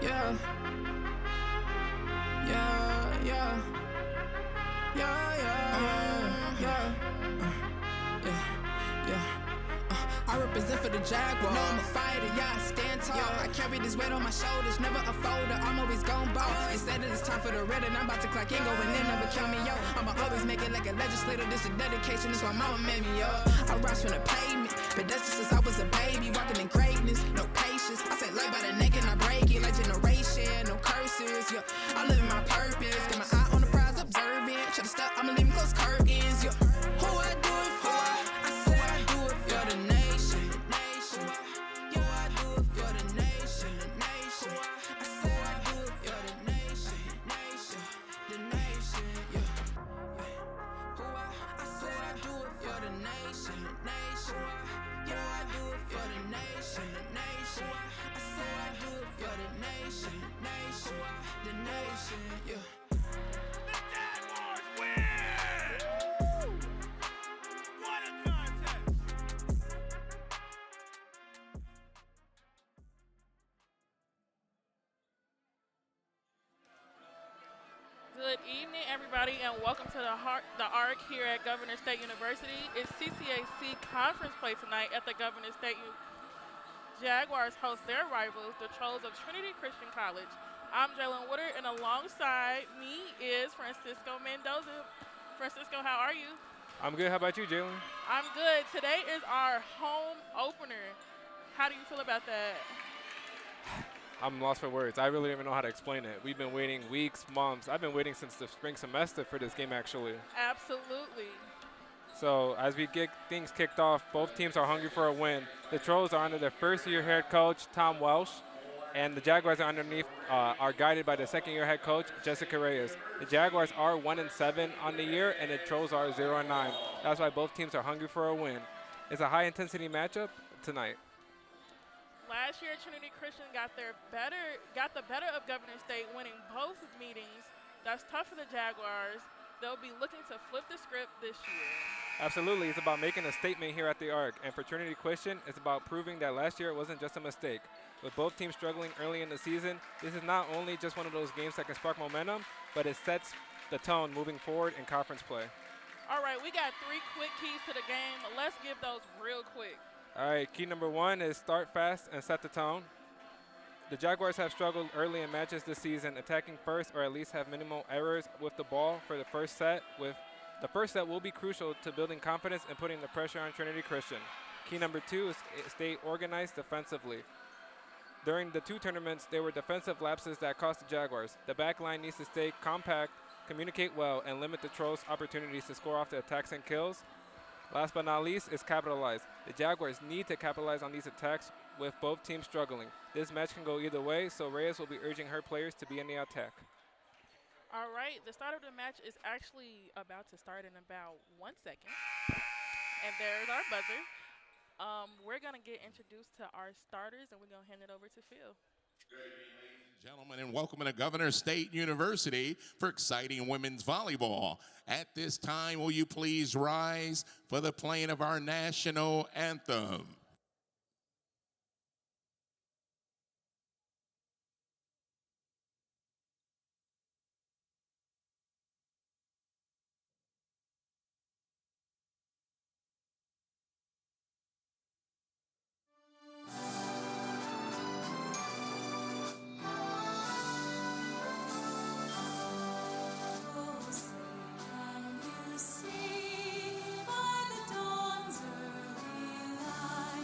Yeah, yeah, yeah, yeah, yeah, yeah, yeah. I represent for the Jaguars. Know I'm a fighter, yeah, I stand tall. I carry this weight on my shoulders, never a folder. I'm always gon' ball. Instead of it's time for the red, and I'm about to clock in, go and then never count me out. I'ma always make it like a legislator. This is dedication, this why mama made me up. I rise from the pavement, but that's just since I was a baby, walking in greatness, no patience. I say love by the neck and I break it like generation, no curses. Yeah, I live in my purpose, got my eye on the prize, observant. Shut the step, I'ma leave me close curtains. Yeah, who I do it for? I say I do it for the nation. Good evening, everybody, and welcome to the ARC here at Governor State University. It's CCAC conference play tonight at the Governor State Jaguars host their rivals, the Trolls of Trinity Christian College. I'm Jalen Woodard, and alongside me is Francisco Mendoza. Francisco, how are you? I'm good. How about you, Jalen? I'm good. Today is our home opener. How do you feel about that? I'm lost for words. I really don't even know how to explain it. We've been waiting weeks, months. I've been waiting since the spring semester for this game, actually. Absolutely. So as we get things kicked off, both teams are hungry for a win. The Trolls are under their first-year head coach, Tom Welsh, and the Jaguars are guided by the second-year head coach, Jessica Reyes. The Jaguars are 1-7 on the year, and the Trolls are 0-9. That's why both teams are hungry for a win. It's a high-intensity matchup tonight. Last year, Trinity Christian got the better of Governor State, winning both meetings. That's tough for the Jaguars. They'll be looking to flip the script this year. Absolutely. It's about making a statement here at the ARC. And for Trinity Christian, it's about proving that last year it wasn't just a mistake. With both teams struggling early in the season, this is not only just one of those games that can spark momentum, but it sets the tone moving forward in conference play. All right, we got 3 quick keys to the game. Let's give those real quick. All right, key number 1 is start fast and set the tone. The Jaguars have struggled early in matches this season, attacking first or at least have minimal errors with the ball for the first set. The first set will be crucial to building confidence and putting the pressure on Trinity Christian. Key number 2 is stay organized defensively. During the 2 tournaments, there were defensive lapses that cost the Jaguars. The back line needs to stay compact, communicate well, and limit the Trolls' opportunities to score off the attacks and kills. Last but not least is capitalize. The Jaguars need to capitalize on these attacks with both teams struggling. This match can go either way, so Reyes will be urging her players to be in the attack. All right, the start of the match is actually about to start in about 1 second. And there's our buzzer. We're going to get introduced to our starters, and we're going to hand it over to Phil. Good evening, ladies and gentlemen, and welcome to Governor State University for exciting women's volleyball. At this time, will you please rise for the playing of our national anthem? Sing by the dawn's early light.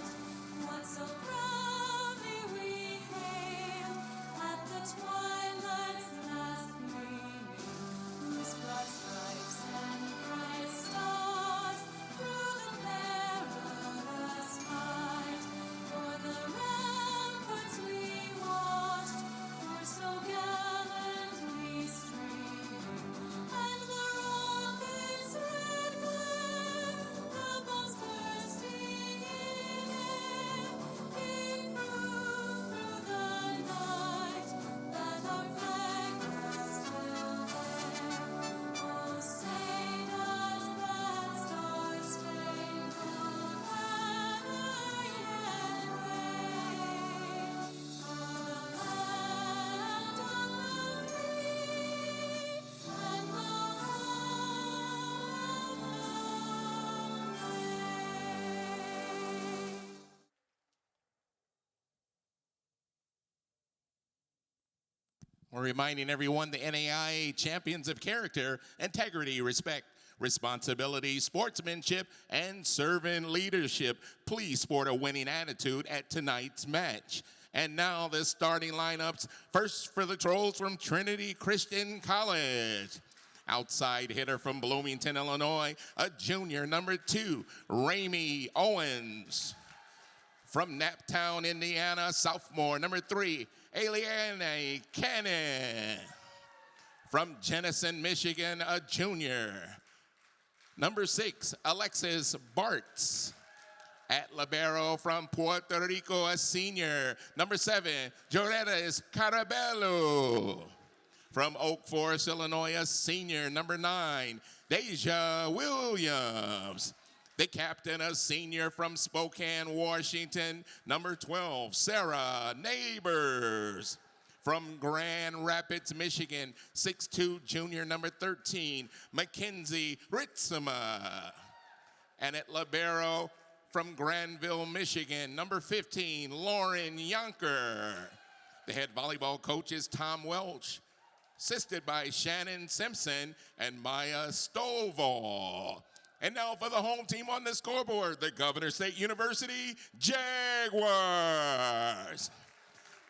We're reminding everyone the NAIA champions of character, integrity, respect, responsibility, sportsmanship, and servant leadership. Please sport a winning attitude at tonight's match. And now the starting lineups. First for the Trolls from Trinity Christian College. Outside hitter from Bloomington, Illinois, a junior, number 2, Ramey Owens. From Naptown, Indiana, sophomore, number 3, Eliane Cannon. From Jenison, Michigan, a junior, number 6, Alexis Bartz. At libero from Puerto Rico, a senior, number 7, Joredes Carabello. From Oak Forest, Illinois, a senior, number 9, Deja Williams. The captain, a senior from Spokane, Washington, number 12, Sarah Neighbors. From Grand Rapids, Michigan, 6'2", junior, number 13, Mackenzie Ritzema. And at libero from Granville, Michigan, number 15, Lauren Yonker. The head volleyball coach is Tom Welch, assisted by Shannon Simpson and Maya Stovall. And now for the home team on the scoreboard, the Governor State University Jaguars.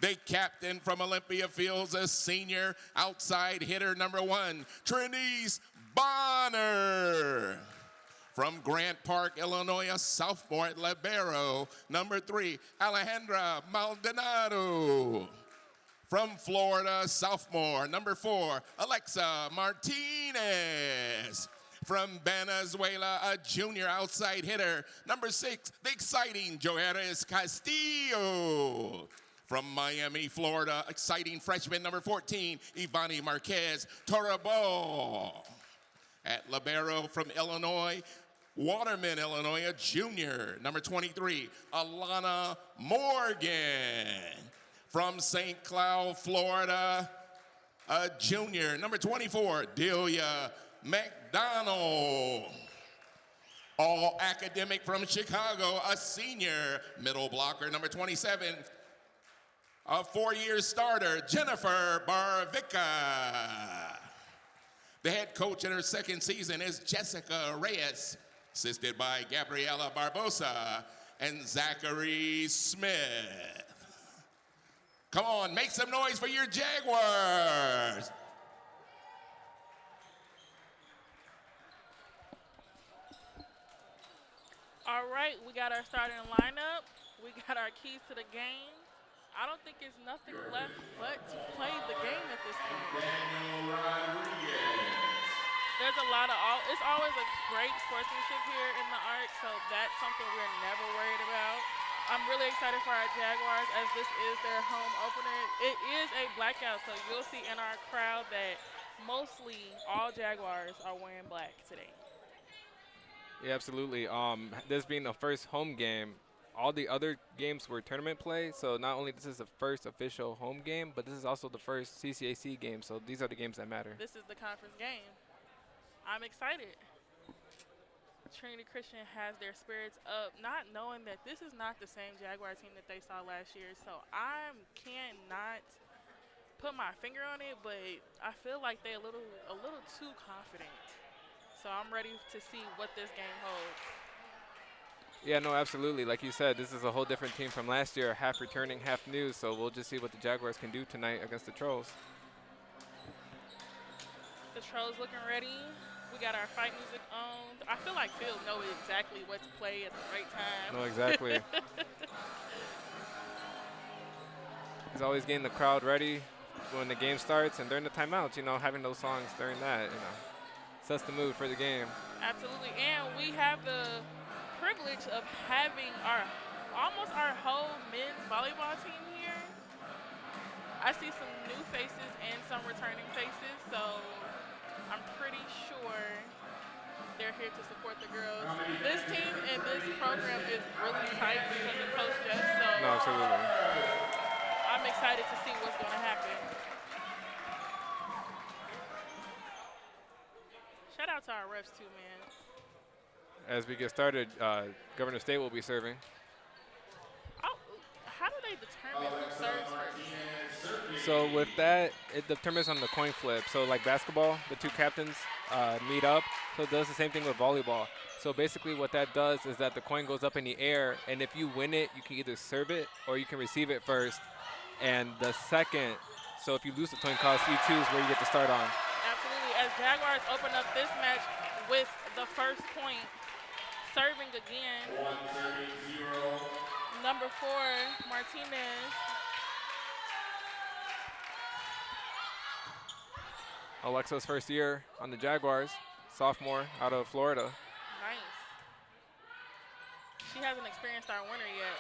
The captain from Olympia Fields, a senior, outside hitter, number 1, Trinice Bonner. From Grant Park, Illinois, a sophomore at libero, number 3, Alejandra Maldonado. From Florida, sophomore, number 4, Alexa Martinez. From Venezuela, a junior outside hitter, number 6, the exciting Joeres Castillo. From Miami, Florida, exciting freshman, number 14, Ivani Marquez Torabo. At libero from Illinois, Waterman, Illinois, a junior, number 23, Alana Morgan. From St. Cloud, Florida, a junior, number 24, Delia McDonald. All academic from Chicago, a senior, middle blocker, number 27, a 4-year starter, Jennifer Barvica. The head coach in her second season is Jessica Reyes, assisted by Gabriela Barbosa and Zachary Smith. Come on, make some noise for your Jaguars. All right, we got our starting lineup. We got our keys to the game. I don't think it's nothing left but to play the game at this point. There's a lot of, it's always a great sportsmanship here in the Arc, so that's something we're never worried about. I'm really excited for our Jaguars as this is their home opener. It is a blackout, so you'll see in our crowd that mostly all Jaguars are wearing black today. Yeah, absolutely. This being the first home game, all the other games were tournament play, so not only this is the first official home game, but this is also the first CCAC game, so these are the games that matter. This is the conference game. I'm excited. Trinity Christian has their spirits up, not knowing that this is not the same Jaguar team that they saw last year, so I cannot put my finger on it, but I feel like they're a little too confident. So I'm ready to see what this game holds. Yeah, no, absolutely. Like you said, this is a whole different team from last year, half returning, half new, so we'll just see what the Jaguars can do tonight against the Trolls. The Trolls looking ready. We got our fight music on. I feel like Phil knows exactly what to play at the right time. No, exactly. He's always getting the crowd ready when the game starts and during the timeouts, you know, having those songs during that, you know, sets the mood for the game. Absolutely, and we have the privilege of having almost our whole men's volleyball team here. I see some new faces and some returning faces, so I'm pretty sure they're here to support the girls. This team and this program is really tight because of Coach Jeff, so No, absolutely. I'm excited to see what's going to happen. Shout out to our refs too, man. As we get started, Governor State will be serving. Oh, how do they determine who serves first? So with that, it determines on the coin flip. So like basketball, the two captains meet up. So it does the same thing with volleyball. So basically what that does is that the coin goes up in the air, and if you win it, you can either serve it or you can receive it first. And the second, so if you lose the coin toss, you choose where you get to start on. Absolutely. As Jaguars open up this match with the first point, serving again. Number 4, Martinez. Alexa's first year on the Jaguars, sophomore out of Florida. Nice. She hasn't experienced our winner yet.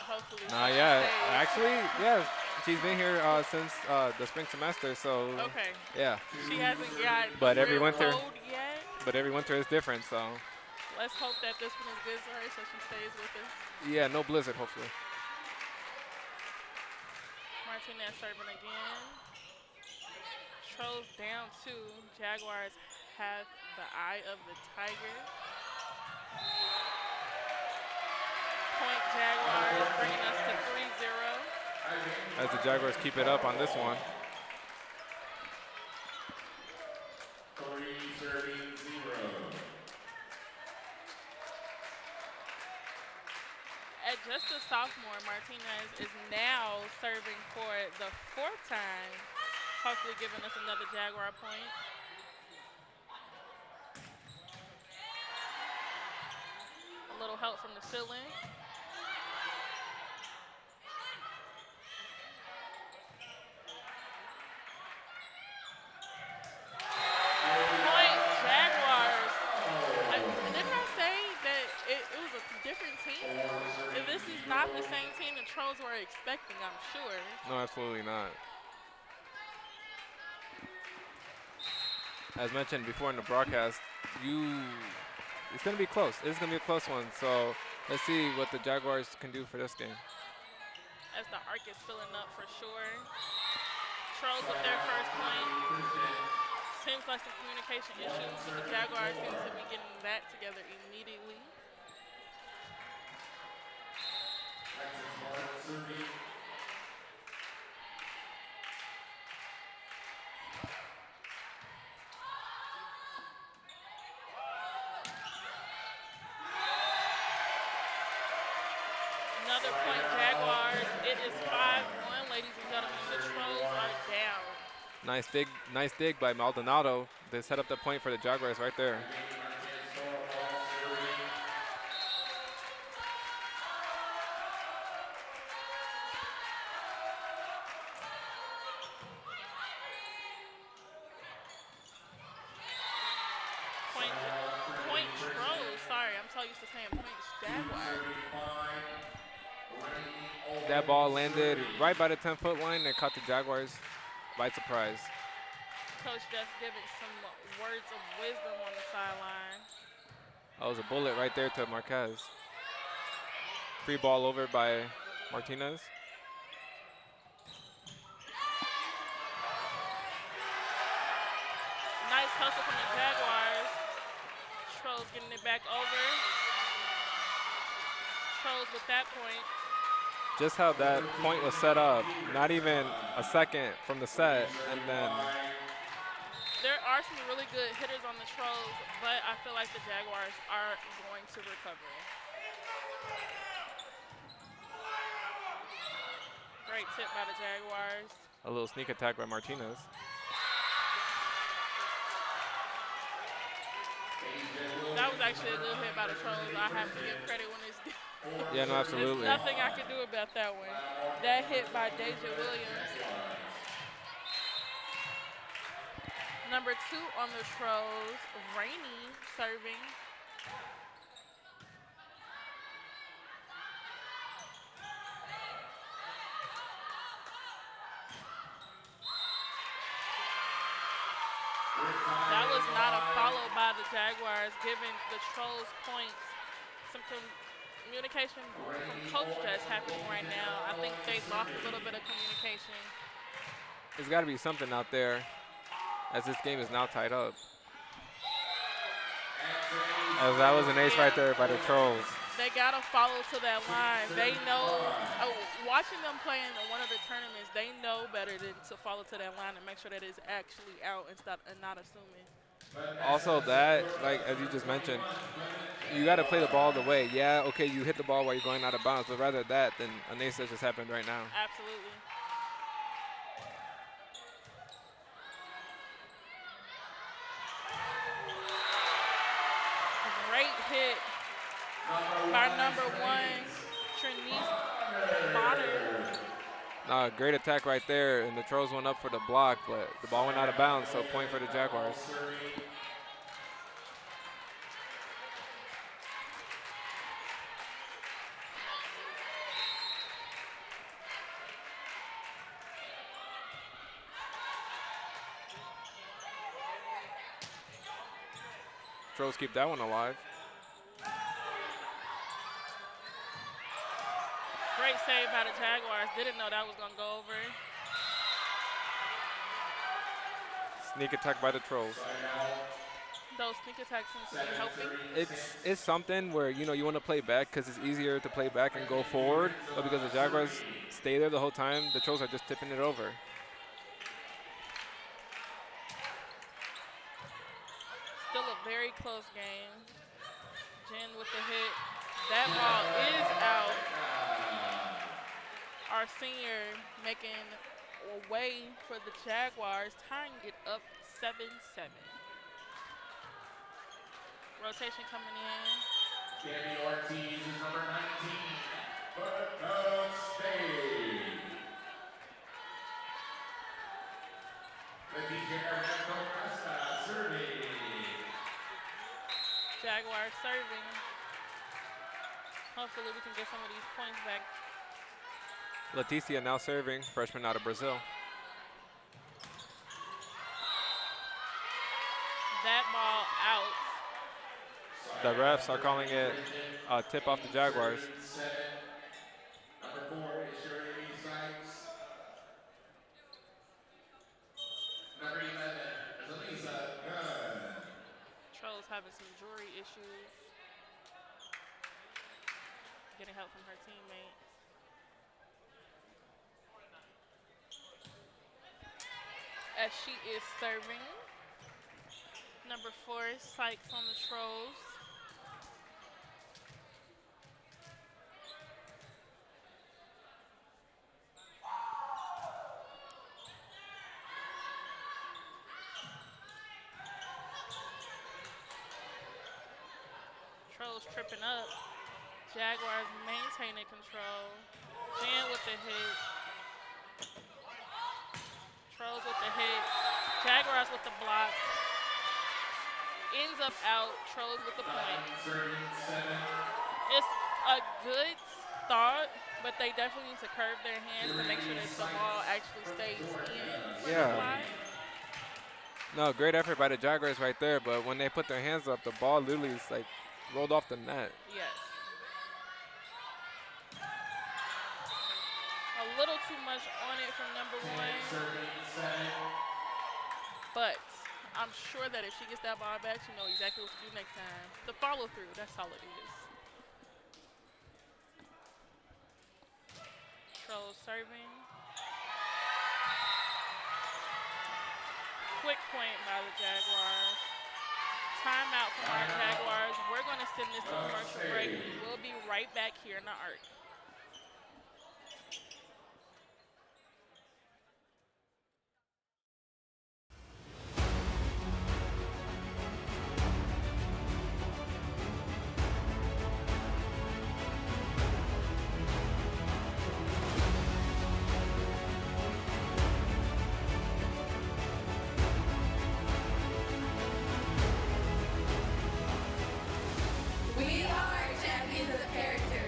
Hopefully. Not yet. Actually, yeah, she's been here since the spring semester, so Okay. yeah. She hasn't got But every winter, cold yet. but every winter is different, so Let's hope that this one is good for her so she stays with us. yeah, no blizzard, hopefully. Martinez serving again. Trolls down 2. Jaguars have the eye of the tiger. Point Jaguars, bringing us to 3-0. As the Jaguars keep it up on this one. At just a sophomore, Martinez is now serving for the 4th time, hopefully giving us another Jaguar point. A little help from the ceiling. Point Jaguars. Didn't I say that it was a different team? If this is not the same team the Trolls were expecting, I'm sure. No, absolutely not. As mentioned before in the broadcast, it's going to be close. It's going to be a close one. So let's see what the Jaguars can do for this game. As the arc is filling up for sure. Trolls with their first point. Seems like some communication issues, so the Jaguars seem to be getting that together immediately. Another point, Jaguars. It is 5-1, ladies and gentlemen. The Trolls are down. Nice dig by Maldonado. They set up the point for the Jaguars right there. Point Trolls. Sorry, I'm so used to saying point Jaguars. That ball landed right by the 10-foot line and caught the Jaguars by surprise. Coach just giving some words of wisdom on the sideline. That was a bullet right there to Marquez. Free ball over by Martinez. Nice hustle from the Jaguars. Trolls getting it back over. Trolls with that point. Just how that point was set up, not even a second from the set, and then There are some really good hitters on the Trolls, but I feel like the Jaguars are going to recover. Great tip by the Jaguars. a little sneak attack by Martinez. That was actually a good hit by the Trolls. I have to give credit when it's due. Yeah, no, absolutely. There's nothing I can do about that one. That hit by Deja Williams. Number 2 on the Trolls, Rainey serving. That was not a follow by the Jaguars, giving the Trolls points. Some communication from Coach that's happening right now. I think they lost a little bit of communication. There's got to be something out there, as this game is now tied up. As that was an ace right there by the Trolls. They got to follow to that line. They know, watching them play in one of the tournaments, they know better than to follow to that line and make sure that it's actually out and not assuming. Also that, like as you just mentioned, you got to play the ball the way. Yeah, okay, you hit the ball while you're going out of bounds, but rather that than an ace that just happened right now. Absolutely. Great hit by number 1, Trinity Christian. Great attack right there, and the Trolls went up for the block, but the ball went out of bounds, so point for the Jaguars. Trolls keep that one alive. Great save by the Jaguars. Didn't know that was going to go over. Sneak attack by the Trolls. Those sneak attacks seem to be helping. It's something where, you know, you want to play back because it's easier to play back and go forward, but because the Jaguars stay there the whole time, the Trolls are just tipping it over. Still a very close game. Jen with the hit. That ball is out. Our senior making a way for the Jaguars, tying it up 7-7. Rotation coming in. Gabby Ortiz is number 19 for the State. Serving. Jaguars serving. Hopefully we can get some of these points back. Leticia now serving, freshman out of Brazil. That ball out. The refs are calling it a tip off the Jaguars. Number 4 is Shirley Sykes. Number 11 is Elisa Gunn. Trolls having some jewelry issues. Getting help from her teammates. As she is serving. Number 4, Sykes on the Trolls. Trolls tripping up. Jaguars maintaining control. Jan with the hit. Trolls with the hit. Jaguars with the block. Ends up out. Trolls with the point. It's a good thought, but they definitely need to curve their hands to make sure that the ball actually stays in. Yeah. No, great effort by the Jaguars right there, but when they put their hands up, the ball literally is like rolled off the net. Yes. A little too much on it from number 1. But I'm sure that if she gets that ball back, she knows exactly what to do next time. The follow through, that's all it is. Trolls serving. Quick point by the Jaguars. Timeout from our Jaguars. We're going to send this to commercial break. We'll be right back here in the ARC. We are champions of character.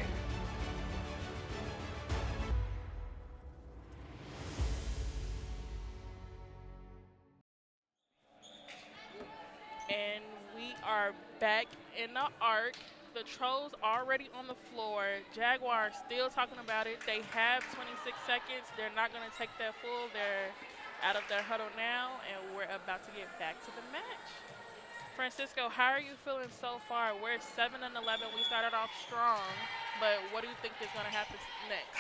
And we are back in the ARC. The Trolls already on the floor. Jaguars still talking about it. They have 26 seconds. They're not going to take that full. They're out of their huddle now, and we're about to get back to the match. Francisco, how are you feeling so far? We're 7-11. We started off strong, but what do you think is going to happen next?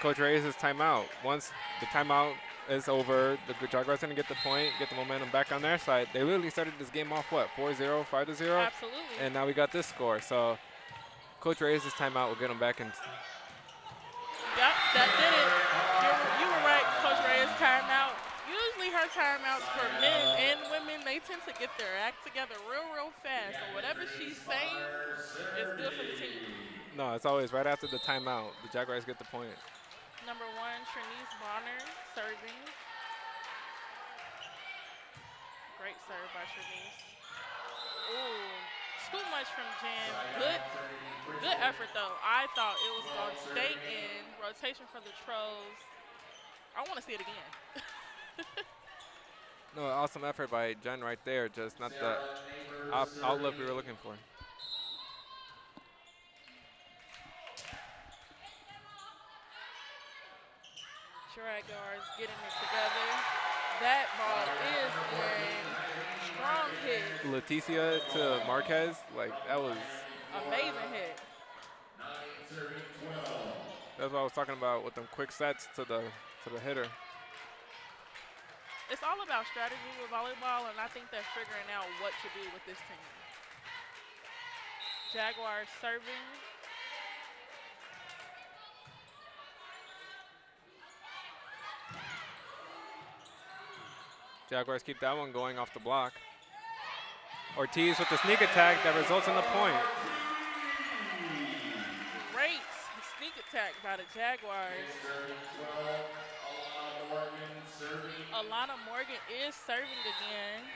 Coach Reyes' timeout. Once the timeout is over, the Jaguars going to get the point, get the momentum back on their side. They literally started this game off, what, 4-0, 5-0? Absolutely. And now we got this score. So Coach Reyes' timeout will get them back in. Yep, that did it. You were right, Coach Reyes' timeout. Usually her timeouts for men and women, they tend to get their act together real fast. So whatever she's saying is good for the team. No, it's always right after the timeout. The Jaguars get the point. Number 1, Trinity Bonner, serving. Great serve by Trinity. Ooh, too much from Jen. Good effort, though. I thought it was going to stay in. Rotation for the Trolls. I want to see it again. No, awesome effort by Jen right there. Just not the outlook we were looking for. Jaguars getting it together. That ball is in. Strong hit. Leticia to Marquez, like that was Amazing hit. that's what I was talking about with them quick sets to the hitter. It's all about strategy with volleyball, and I think they're figuring out what to do with this team. Jaguars serving. Jaguars keep that one going off the block. Ortiz with the sneak attack that results in the point. Great sneak attack by the Jaguars. Alana Morgan is serving again.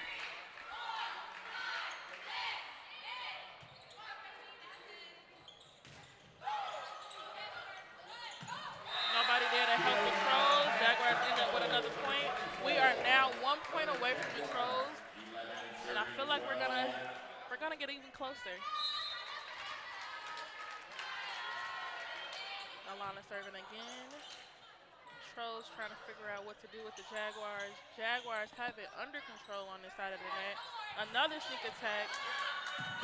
Nobody there to help the Trolls. Jaguars end up with another point. We are now 1 point away from the Trolls, and I feel like we're gonna get even closer. Alana serving again. Trolls trying to figure out what to do with the Jaguars. Jaguars have it under control on this side of the net. Another sneak attack.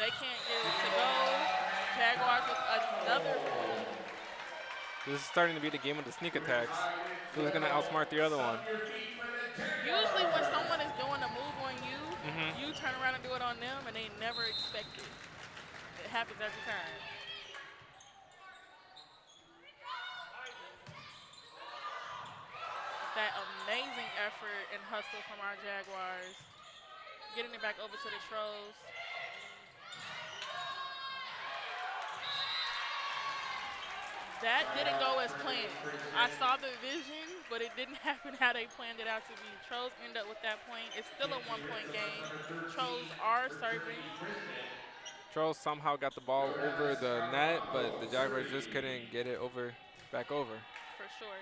They can't get it to go. Jaguars with another. This is starting to be the game of the sneak attacks. Who's going to outsmart the other one? Usually when someone is doing a move on you, you turn around and do it on them, and they never expect it. It happens every time. That amazing effort and hustle from our Jaguars. Getting it back over to the Trolls. That didn't go as planned. I saw the vision, but it didn't happen how they planned it out to be. Trolls end up with that point. It's still a 1 point game. Trolls are serving. Trolls somehow got the ball over the net, but the Jaguars just couldn't get it back over. For sure.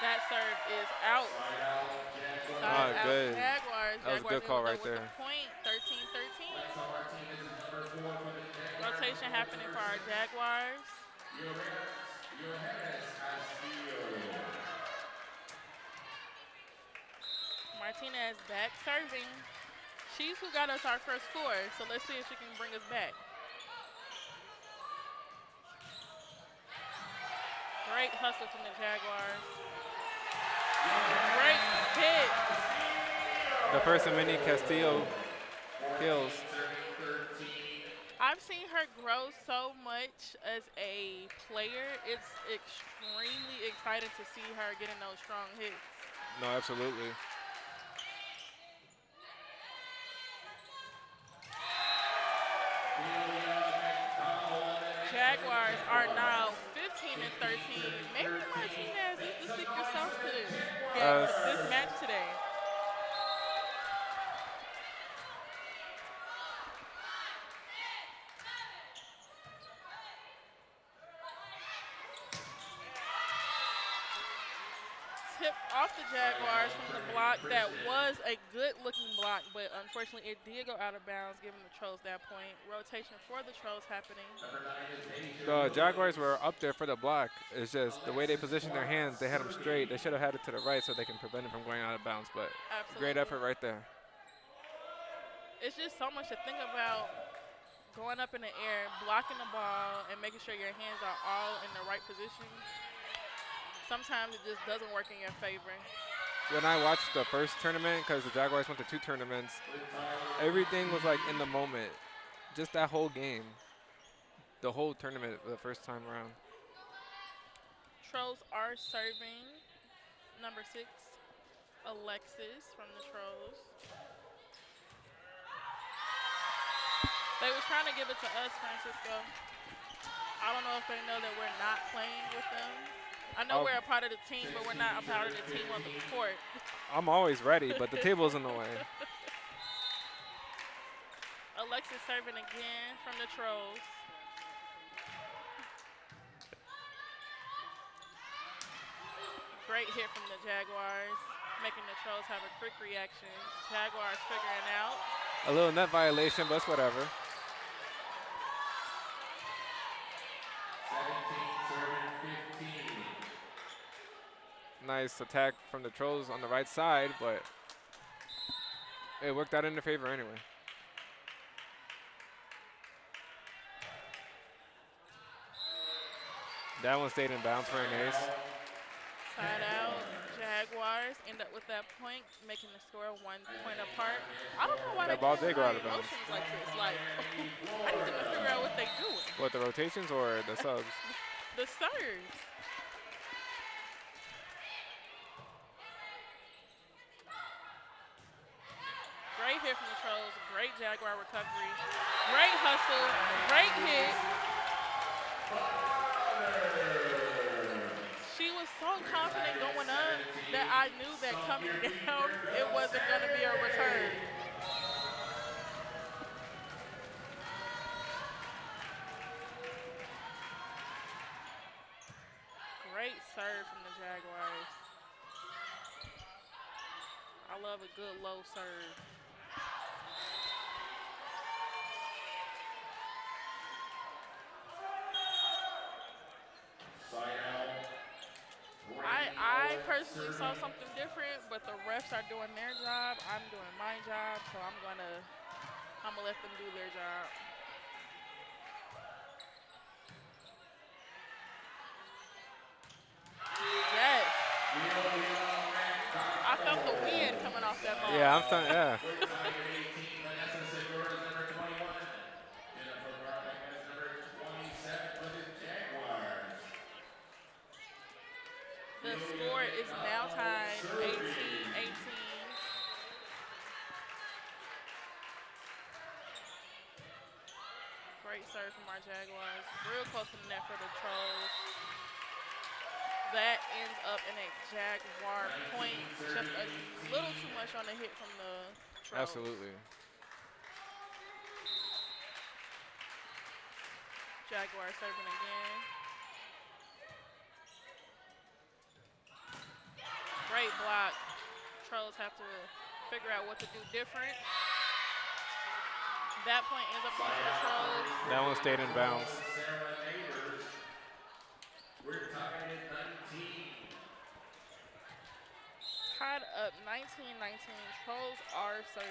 That serve is out. Good. Jaguars. That was a good call right there. Point 13-13. Rotation happening for our Jaguars. Martinez back serving. She's who got us our first score, so let's see if she can bring us back. Great hustle from the Jaguars. Great hit. The first of many Castillo kills. I've seen her grow so much as a player. It's extremely exciting to see her getting those strong hits. No, absolutely. Jaguars are now 15-13. Maybe Martinez is the secret sauce to this match today. Tip off the Jaguars from the block. That was a good-looking block, but unfortunately it did go out of bounds, giving the Trolls that point. Rotation for the Trolls happening. The Jaguars were up there for the block. It's just the way they positioned their hands, they had them straight. They should have had it to the right so they can prevent it from going out of bounds, but Absolutely. great effort right there. It's just so much to think about going up in the air, blocking the ball, and making sure your hands are all in the right position. Sometimes it just doesn't work in your favor. When I watched the first tournament, because the Jaguars went to 2 tournaments, everything was like in the moment. Just that whole game. The whole tournament the first time around. Trolls are serving. Number 6, Alexis from the Trolls. They were trying to give it to us, Francisco. I don't know if they know that we're not playing with them. I know we're a part of the team, but we're not a part of the team on the court. I'm always ready, but the table's in the way. Alexis serving again from the Trolls. Great hit from the Jaguars, making the Trolls have a quick reaction. Jaguars figuring out. A little net violation, but it's whatever. 17-15. Nice attack from the Trolls on the right side, but it worked out in their favor anyway. That one stayed in bounds for an ace. Side out. Jaguars end up with that point, making the score 1 point apart. I don't know why That they ball can't did go out run of bounds. motions like this. Like, I need them to figure out what they're doing. What, the rotations or the subs? The serves. Great hit from the Trolls. Great Jaguar recovery. Great hustle. Great hit. She was so confident going up that I knew that coming down, it wasn't going to be a return. Great serve from the Jaguars. I love a good low serve. I personally saw something different, but the refs are doing their job. I'm doing my job, so I'm gonna let them do their job. Yes. I felt the wind coming off that ball. Yeah, I'm starting, yeah. The score is now tied 18-18. Great serve from our Jaguars. Real close to the net for the Trolls. That ends up in a Jaguar point. Just a little too much on the hit from the Trolls. Absolutely. Jaguar serving again. Great block. Trolls have to figure out what to do different. That point ends up going to the Trolls. That one stayed in bounds. We're tied at 19. Tied up 19-19. Trolls are serving.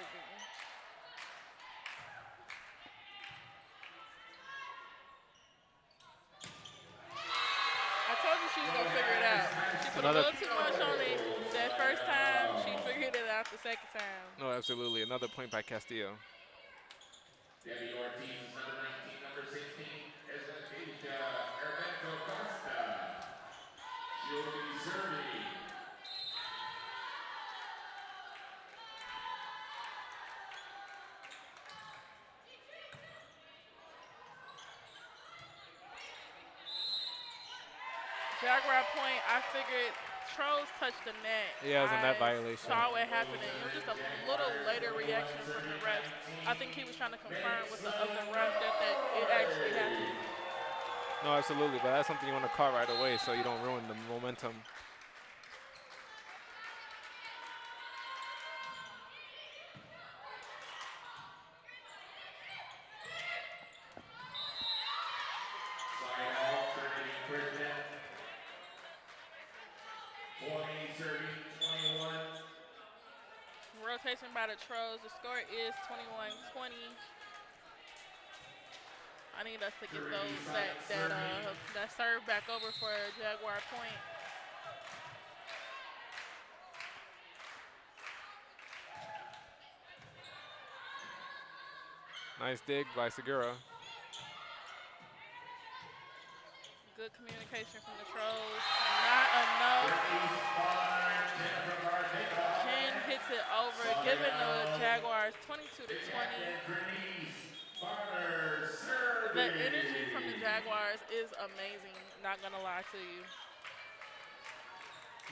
I told you she was going to figure it out. She put a little too much on it that first time. She figured it out the second time. No, absolutely. Another point by Castillo. Debbie Ortiz is number 19, number 16 is Acacia Hervento Costa. She'll be serving. Jaguar point, I figured Trolls touched the net. Yeah, it was a net violation. I saw it happening. It was just a little later reaction from the refs. I think he was trying to confirm with the other ref that it actually happened. No, absolutely. But that's something you want to call right away so you don't ruin the momentum. Side out, Trinity Christian. 20 serving, 21. Rotation communication by the Trolls. The score is 21-20. I need us to get that serve back over for a Jaguar point. Nice dig by Segura. Good communication from the Trolls. Not enough. Jen hits it over, giving the Jaguars 22-20. The energy from the Jaguars is amazing, not gonna lie to you.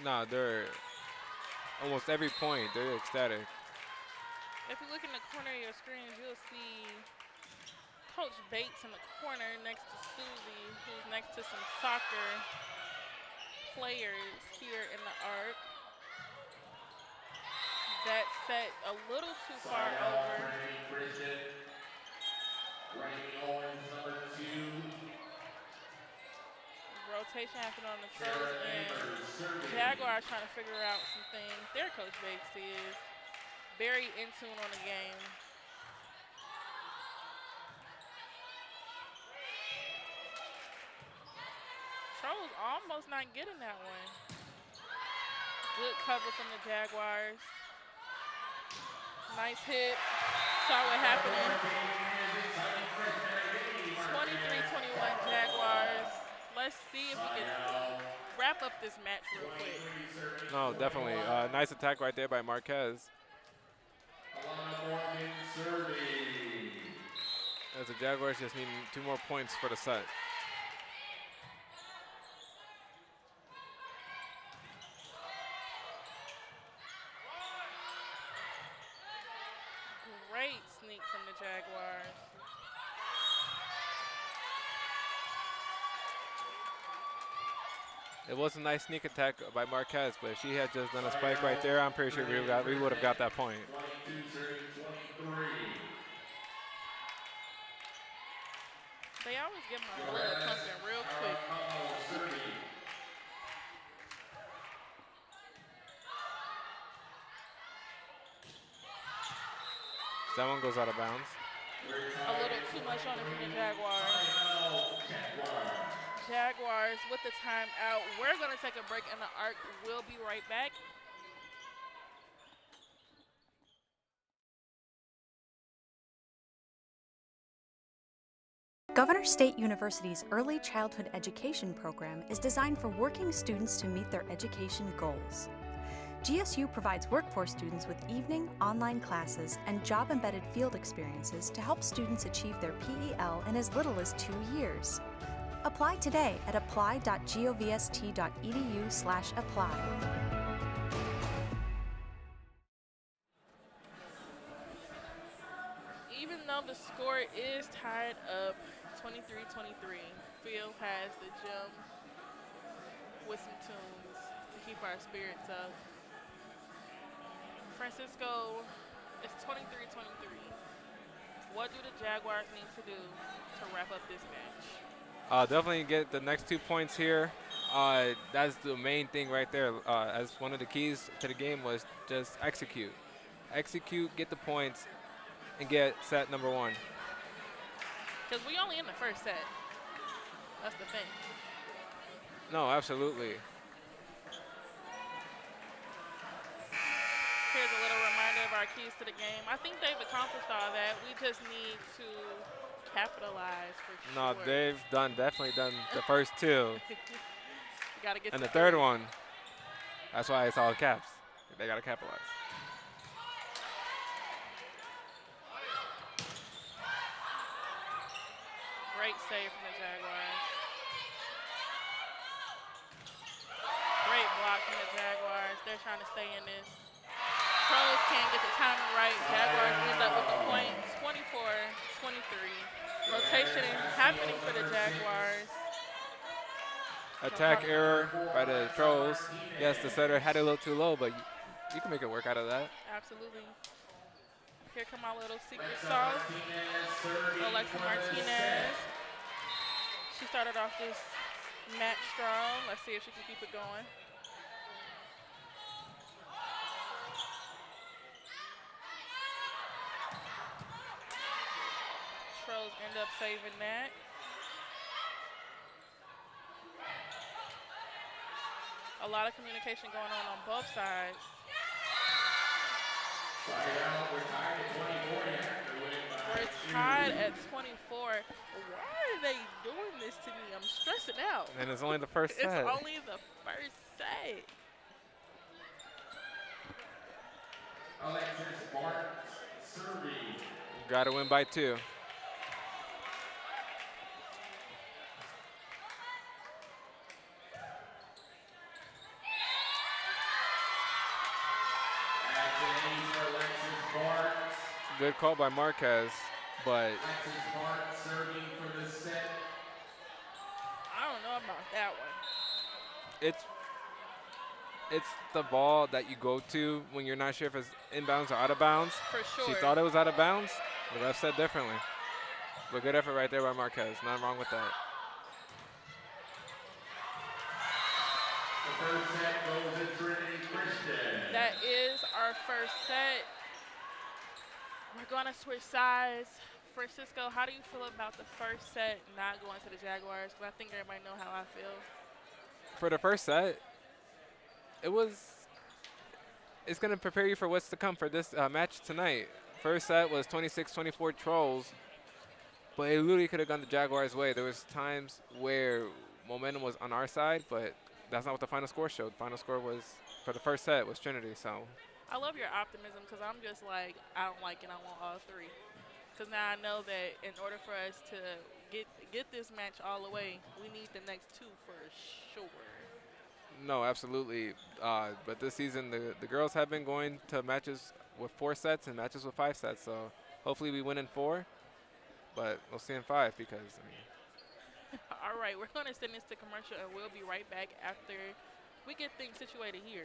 Nah, they're almost every point, they're ecstatic. If you look in the corner of your screens, you'll see Coach Bates in the corner next to Susie, who's next to some soccer players here in the arc. That set a little too far over. Trinity Christian. Randy Owens, number 2. Rotation happening on the Trolls and Jaguars trying to figure out some things. Their Coach Bates is very in tune on the game. Trolls almost not getting that one. Good cover from the Jaguars. Nice hit. Saw what happened. 23-21 Jaguars. Let's see if we can wrap up this match real quick. No, definitely. Nice attack right there by Marquez. As the Jaguars just need 2 more points for the set. Great sneak from the Jaguars. It was a nice sneak attack by Marquez, but if she had just done a spike right there, I'm pretty sure we would have got that point. They always get my blood pumping real quick. That one goes out of bounds. A little too much on it from the Jaguars. Jaguars with the timeout. We're going to take a break in the arc. We'll be right back. Governor State University's Early Childhood Education program is designed for working students to meet their education goals. GSU provides workforce students with evening, online classes, and job-embedded field experiences to help students achieve their PEL in as little as 2 years. Apply today at apply.govst.edu/apply. Even though the score is tied up 23-23, Phil has the gym with some tunes to keep our spirits up. Francisco, it's 23-23. What do the Jaguars need to do to wrap up this match? Definitely get the next 2 points here. That's the main thing right there. As one of the keys to the game was just execute. Execute, get the points, and get set number 1. Because we only in the first set. That's the thing. No, absolutely. Here's a little reminder of our keys to the game. I think they've accomplished all that. We just need to capitalize for sure. No, they've definitely done the first 2. You gotta get And to the third one, that's why it's all caps. They got to capitalize. Great save from the Jaguars. Great block from the Jaguars. They're trying to stay in this. Pros can't get the timing right. Jaguars end up with the point, 24-23. Rotation happening for the Jaguars. Attack error by the Trolls. Yes, the setter had it a little too low, but you can make it work out of that. Absolutely. Here come our little secret sauce. Alexa Martinez. She started off this match strong. Let's see if she can keep it going. Trolls end up saving that. A lot of communication going on both sides. We're tied at 24. Why are they doing this to me? I'm stressing out. And it's only the first set. It's only the first set. Alexis Barnes serving. Got to win by 2. Good call by Marquez, but Serving for the set. I don't know about that one. it's the ball that you go to when you're not sure if it's inbounds or out of bounds. For sure. She thought it was out of bounds. The ref said differently. But good effort right there by Marquez. Nothing wrong with that. The first set goes to Trinity Christian. That is our first set. We're going to switch sides. Francisco, how do you feel about the first set not going to the Jaguars? Because I think everybody know how I feel. For the first set, it's going to prepare you for what's to come for this match tonight. First set was 26-24 Trolls, but it literally could have gone the Jaguars' way. There was times where momentum was on our side, but that's not what the final score showed. Final score was, for the first set, was Trinity. So I love your optimism because I'm just like, I don't like it. I want all three. Because now I know that in order for us to get this match all the way, we need the next two for sure. no, absolutely. But this season, the girls have been going to matches with 4 sets and matches with 5 sets. So hopefully we win in 4, but we'll see in 5 because, I mean. All right, we're going to send this to commercial, and we'll be right back after we get things situated here.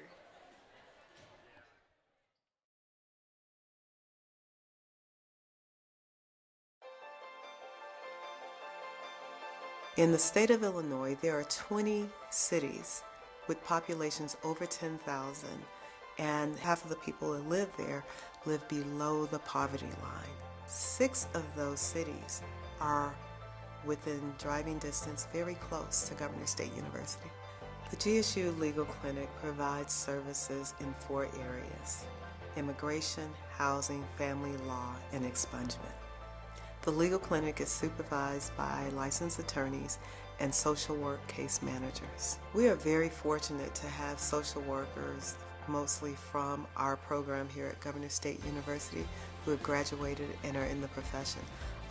In the state of Illinois, there are 20 cities with populations over 10,000, and half of the people that live there live below the poverty line. 6 of those cities are within driving distance, very close to Governor State University. The GSU Legal Clinic provides services in 4 areas: immigration, housing, family law, and expungement. The legal clinic is supervised by licensed attorneys and social work case managers. We are very fortunate to have social workers, mostly from our program here at Governor State University, who have graduated and are in the profession.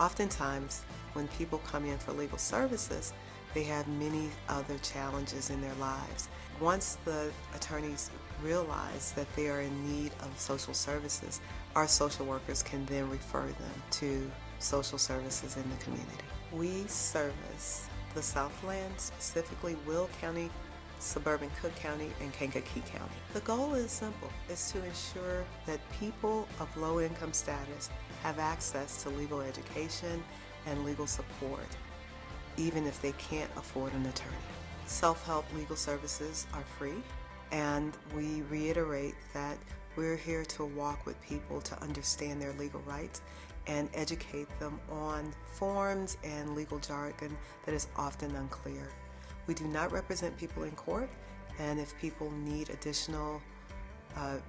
Oftentimes, when people come in for legal services, they have many other challenges in their lives. Once the attorneys realize that they are in need of social services, our social workers can then refer them to social services in the community. We service the Southland, specifically Will County, suburban Cook County, and Kankakee County. The goal is simple. It's to ensure that people of low income status have access to legal education and legal support, even if they can't afford an attorney. Self-help legal services are free, and we reiterate that we're here to walk with people to understand their legal rights and educate them on forms and legal jargon that is often unclear. We do not represent people in court, and if people need additional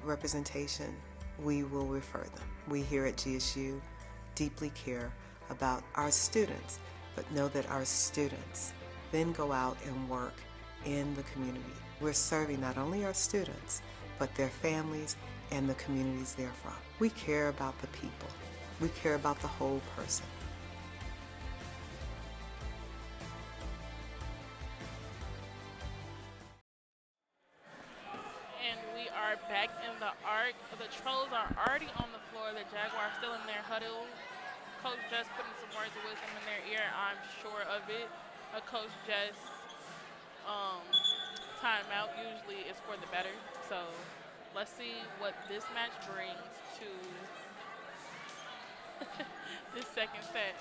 representation, we will refer them. We here at GSU deeply care about our students, but know that our students then go out and work in the community. We're serving not only our students, but their families and the communities they're from. We care about the people. We care about the whole person. And we are back in the arc. The Trolls are already on the floor. The Jaguars still in their huddle. Coach Jess putting some words of wisdom in their ear. I'm sure of it. A Coach Jess timeout usually is for the better. So let's see what this match brings to this second set.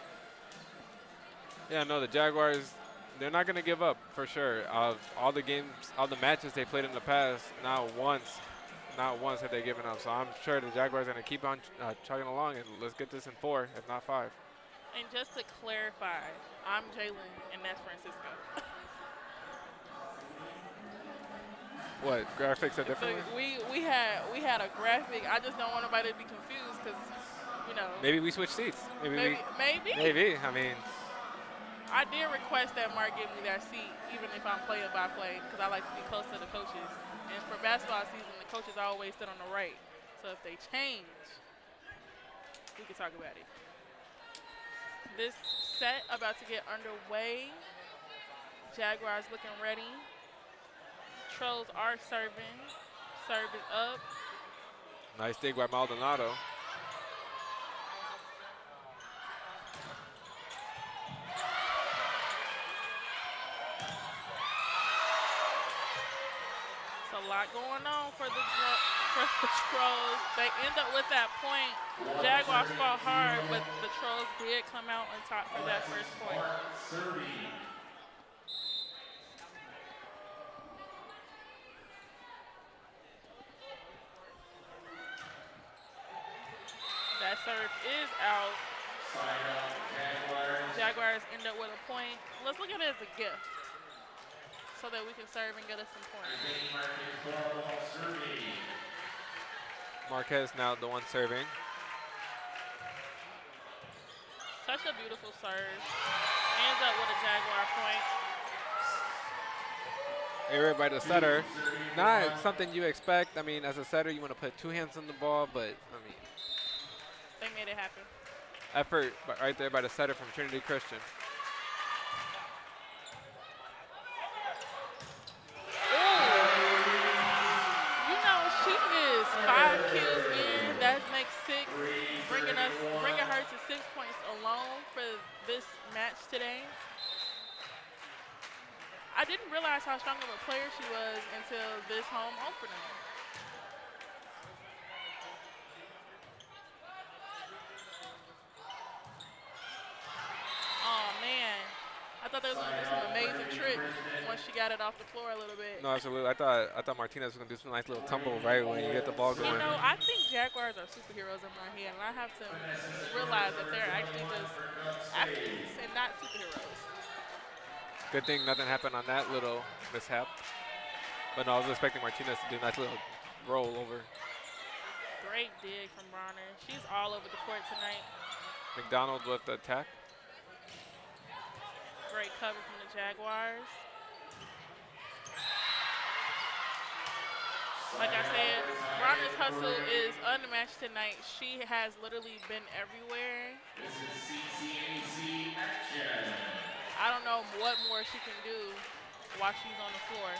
Yeah, no, the Jaguars, they're not going to give up for sure. All the games, all the matches they played in the past, not once have they given up. So I'm sure the Jaguars are going to keep on chugging along, and let's get this in 4, if not 5. And just to clarify, I'm Jalen and that's Francisco. What, graphics are different? We had a graphic. I just don't want nobody to be confused because, you know. Maybe we switch seats. Maybe. Maybe. I mean, I did request that Mark give me that seat, even if I'm play by play, because I like to be close to the coaches. And for basketball season, the coaches always sit on the right. So if they change, we can talk about it. This set about to get underway. Jaguars looking ready. Trolls are serving. Serve is up. nice dig by Maldonado. It's a lot going on for the Trolls. They end up with that point. Jaguars fought hard, but the Trolls did come out on top for that first point. That serve is out. Jaguars end up with a point. Let's look at it as a gift so that we can serve and get us some points. Marquez now the one serving. Such a beautiful serve. Ends up with a Jaguar point. Error by the setter. Not something you expect. I mean, as a setter, you want to put two hands on the ball, but, I mean. They made it happen. Effort right there by the setter from Trinity Christian. You know, she is 5 kills in. That makes 6, bringing her to 6 points alone for this match today. I didn't realize how strong of a player she was until this home opener. Oh man, I thought they was gonna do some amazing tricks once she got it off the floor a little bit. No, absolutely. I thought Martinez was gonna do some nice little tumble right when you get the ball going. You know, I think Jaguars are superheroes in my head, and I have to realize that they're actually just athletes and not superheroes. Good thing nothing happened on that little mishap. But no, I was expecting Martinez to do a nice little roll over. Great dig from Bronner. She's all over the court tonight. McDonald with the attack. Great cover from the Jaguars. Like I said, Bronner's hustle is unmatched tonight. She has literally been everywhere. This is CCAC action. I don't know what more she can do while she's on the floor.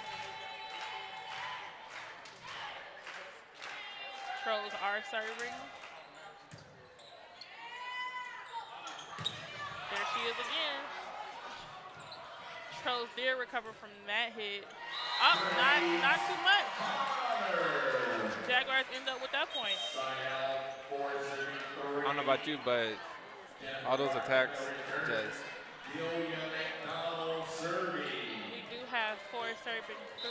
Trolls are serving. There she is again. Trolls did recover from that hit. Up, not too much. Jaguars end up with that point. I don't know about you, but all those attacks just. We do have 4 serving 3.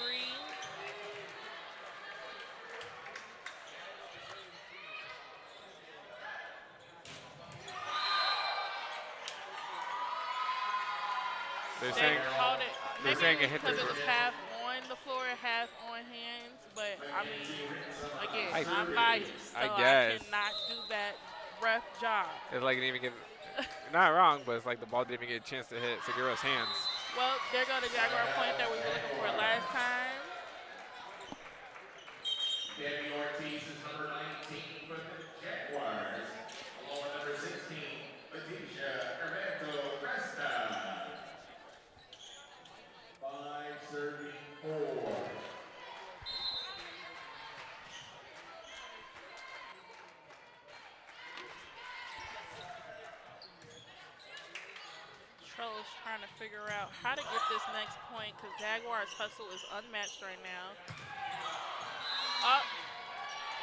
They're They saying called it. they're Maybe saying it hit because the. it was half on the floor, half on hands. But I mean, again, I- I'm biased, so I I guess. cannot do that ref job. It's like it didn't even get. Not wrong, but it's like the ball didn't even get a chance to hit Segura's hands. Well, there go the Jaguar point that we were looking for last time. Debbie Ortiz is number 19 for the Jaguars. Along with number 16, Leticia Hermeto Cresta. 5 serving 4. Trolls trying to figure out how to get this next point because Jaguars' hustle is unmatched right now. Up.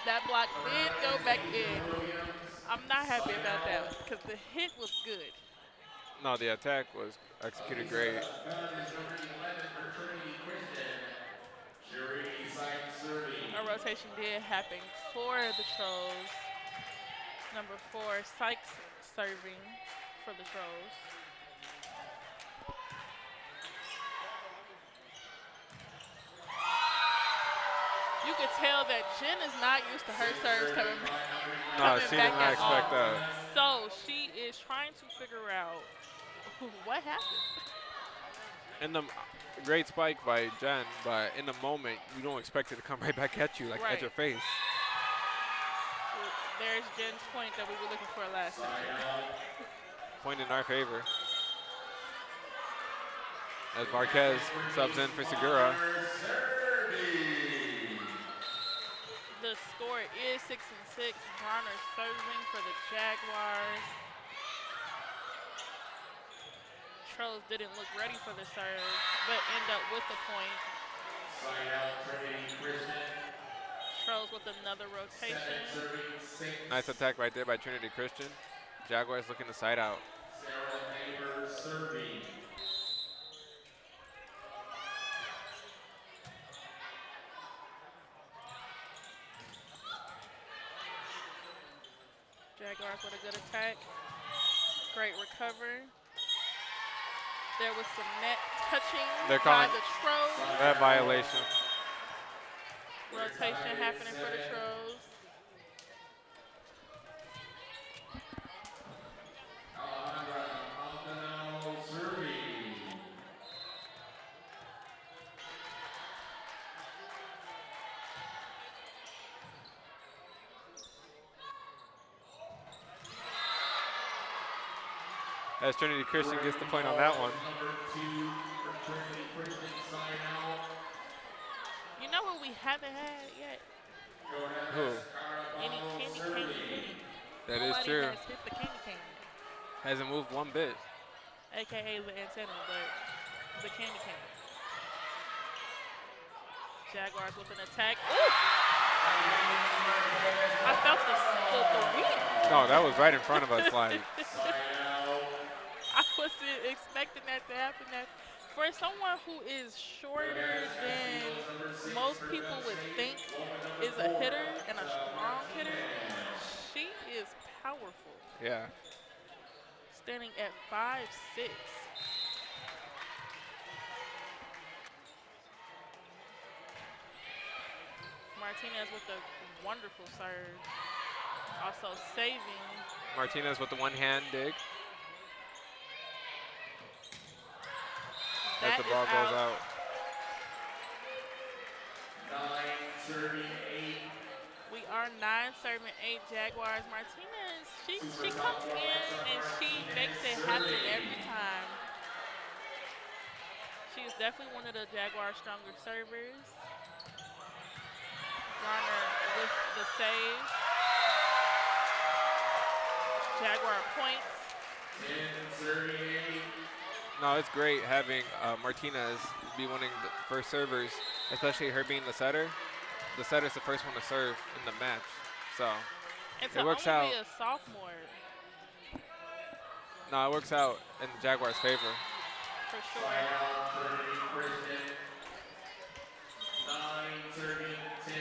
That block did go back in. I'm not happy about that because the hit was good. No, the attack was executed great. A rotation did happen for the Trolls. Number 4, Sykes serving. for the Trolls. You could tell that Jen is not used to her serves coming, No, coming she back did not at all. expect that. So she is trying to figure out what happened. In the great spike by Jen, but in the moment, you don't expect it to come right back at you, like Right. at your face. There's Jen's point that we were looking for last time. Point in our favor. As Marquez subs in for Segura. The score is 6-6. Bronner serving for the Jaguars. Trolls didn't look ready for the serve, but end up with the point. Trolls with another rotation. Nice attack right there by Trinity Christian. Jaguars looking to side out. Jaguars with a good attack. Great recovery. There was some net touching They're by calling the Trolls. that violation. Rotation happening for the Trolls. As Trinity Christian gets the point on that one. You know what we haven't had yet? Who? Any candy cane hitting. That is Nobody true. has hit the candy cane, Hasn't moved one bit. AKA the antenna, but the candy cane. Jaguars with an attack. Ooh! I felt the wind. No, that was right in front of us. Like, I wasn't expecting that to happen. That for someone who is shorter than most people would think is a hitter and a strong hitter, she is powerful. yeah. Standing at 5'6". Martinez with a wonderful serve. Also saving. Martinez with the one-hand dig. As That the is ball goes out. out. 9 serving 8. We are 9 serving 8 Jaguars. Martinez, she comes in and she makes it happen every time. She is definitely one of the Jaguars' stronger servers. Garner with the save. Jaguar points. 10 serving 8. No, it's great having Martinez be one of the first servers, especially her being the setter. The setter's the first one to serve in the match. So And it works only out. be a sophomore, No, it works out in the Jaguars' favor. for sure. 9 serving 10.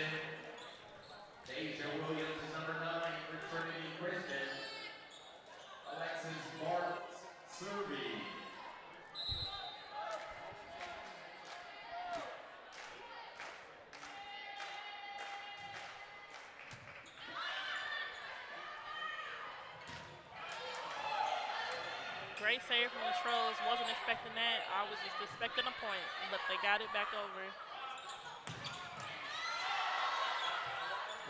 Deja Williams is number 9 for Trinity Christian. Alexis Marks serving. Great save from the Trolls. Wasn't expecting that. I was just expecting a point, but they got it back over.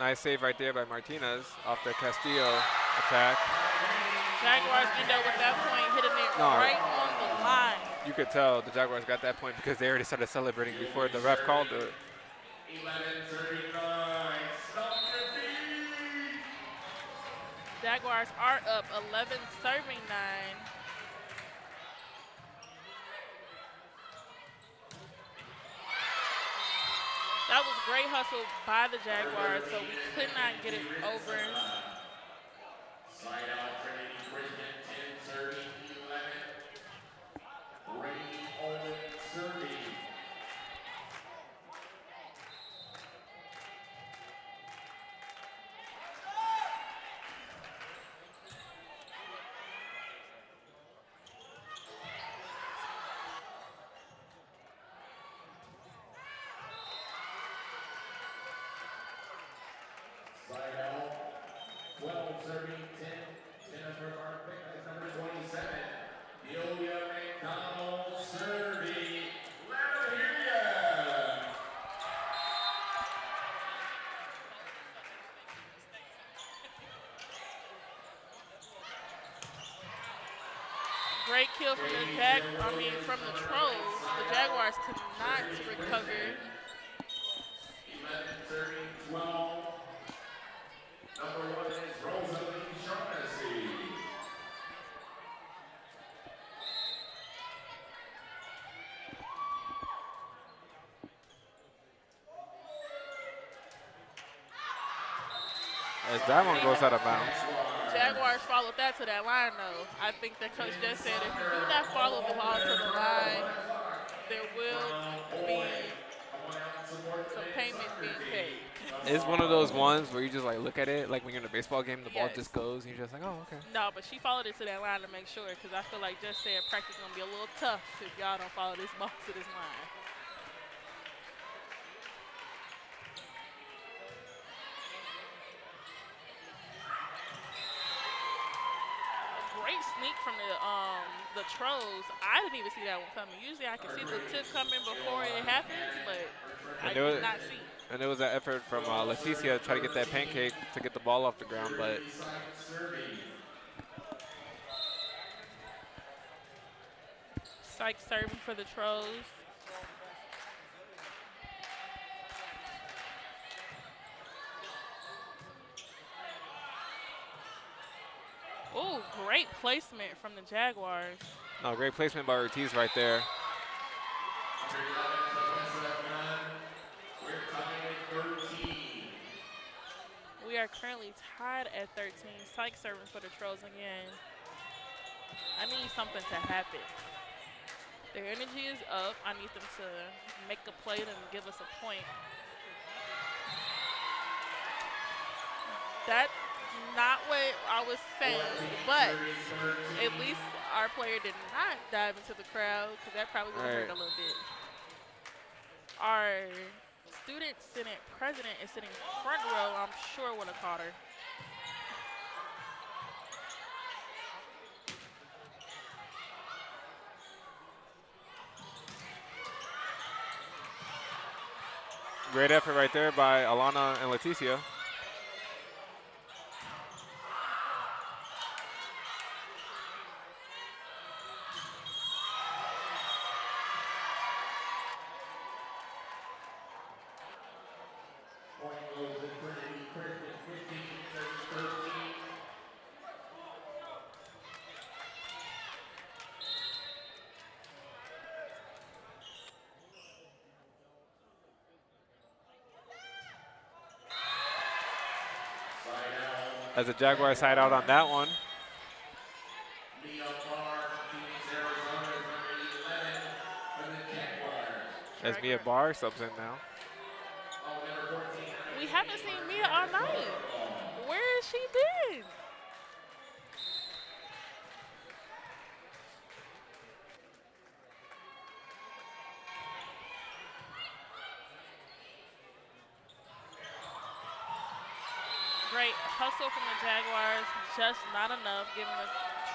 Nice save right there by Martinez off the Castillo attack. Jaguars end up with that point, hitting it No. right on the line. You could tell the Jaguars got that point because they already started celebrating before the ref called it. 11:39. Stop your feet. Jaguars are up 11 serving 9. That was great hustle by the Jaguars, so we could not get it over. Side out Trinity Christian 10 serving 11. Ray Owen serving. Great kill from from the Trolls. The Jaguars could not recover. As that one goes out of bounds. Jaguars followed that to that line, though. I think that Coach just said if you do not follow the ball to the line, there will be some payment being paid. It's one of those ones where you just like look at it, like when you're in a baseball game, the ball Yes. just goes, and you're just like, oh, okay. No, but she followed it to that line to make sure, because I feel like just said practice going to be a little tough if y'all don't follow this ball to this line. Great sneak from the Trolls. I didn't even see that one coming. Usually I can see the tip coming before it happens, but I did not see. And there was that effort from Leticia to try to get that pancake to get the ball off the ground, but Syke serving for the Trolls. Ooh, great placement from the Jaguars. no, great placement by Ortiz right there. We are currently tied at 13. Syke serving for the Trolls again. I need something to happen. Their energy is up. I need them to make a play and give us a point. That's not what I was saying, but at least our player did not dive into the crowd, because that probably would have hurt a little bit. Our student senate president is sitting front row. I'm sure would have caught her. Great effort right there by Alana and Leticia. As the Jaguars side out on that one. As Mia Barr subs in now. We haven't seen Mia all night. Where has she been? Great hustle from the Jaguars, just not enough, giving the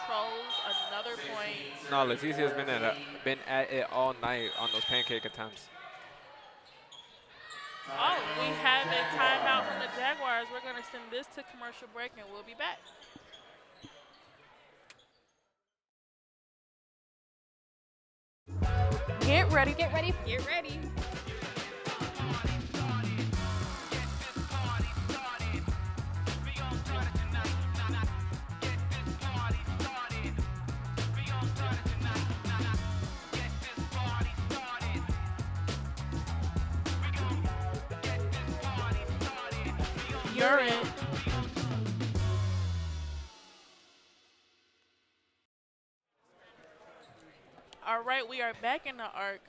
Trolls another point. No, Leticia's been at it all night on those pancake attempts. Oh, we have a timeout from the Jaguars. We're going to send this to commercial break, and we'll be back. Get ready. Get ready. Get ready. You're in. All right, we are back in the ARC.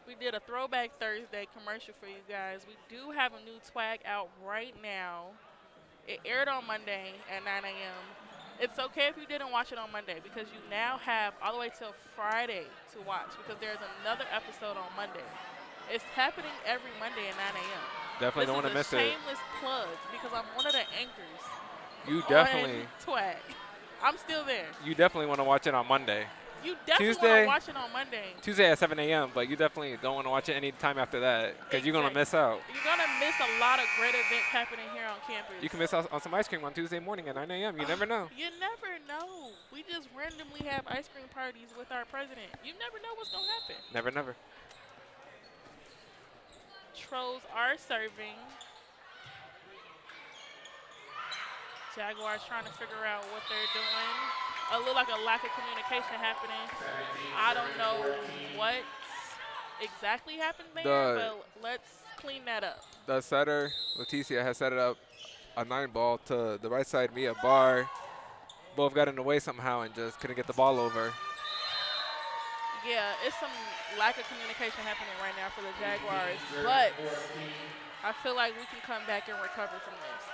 We did a Throwback Thursday commercial for you guys. We do have a new swag out right now. It aired on Monday at 9 a.m. It's okay if you didn't watch it on Monday, because you now have all the way till Friday to watch, because there's another episode on Monday. It's happening every Monday at 9 a.m. Definitely don't want to miss This is a it. shameless plug, because I'm one of the anchors You on definitely, Twag. I'm still there. you definitely want to watch it on Monday. You definitely want Tuesday? to watch it on Monday. Tuesday at 7 a.m., but you definitely don't want to watch it any time after that because you're going to miss out. You're going to miss a lot of great events happening here on campus. You can miss out on some ice cream on Tuesday morning at 9 a.m. You never know. You never know. We just randomly have ice cream parties with our president. You never know what's going to happen. Never, never. Trolls are serving. Jaguars trying to figure out what they're doing. A little like a lack of communication happening. I don't know what exactly happened there, but let's clean that up. The setter, Leticia, has set it up a 9-ball to the right side, Mia Barr. Both got in the way somehow and just couldn't get the ball over. Yeah, it's some lack of communication happening right now for the Jaguars, but I feel like we can come back and recover from this.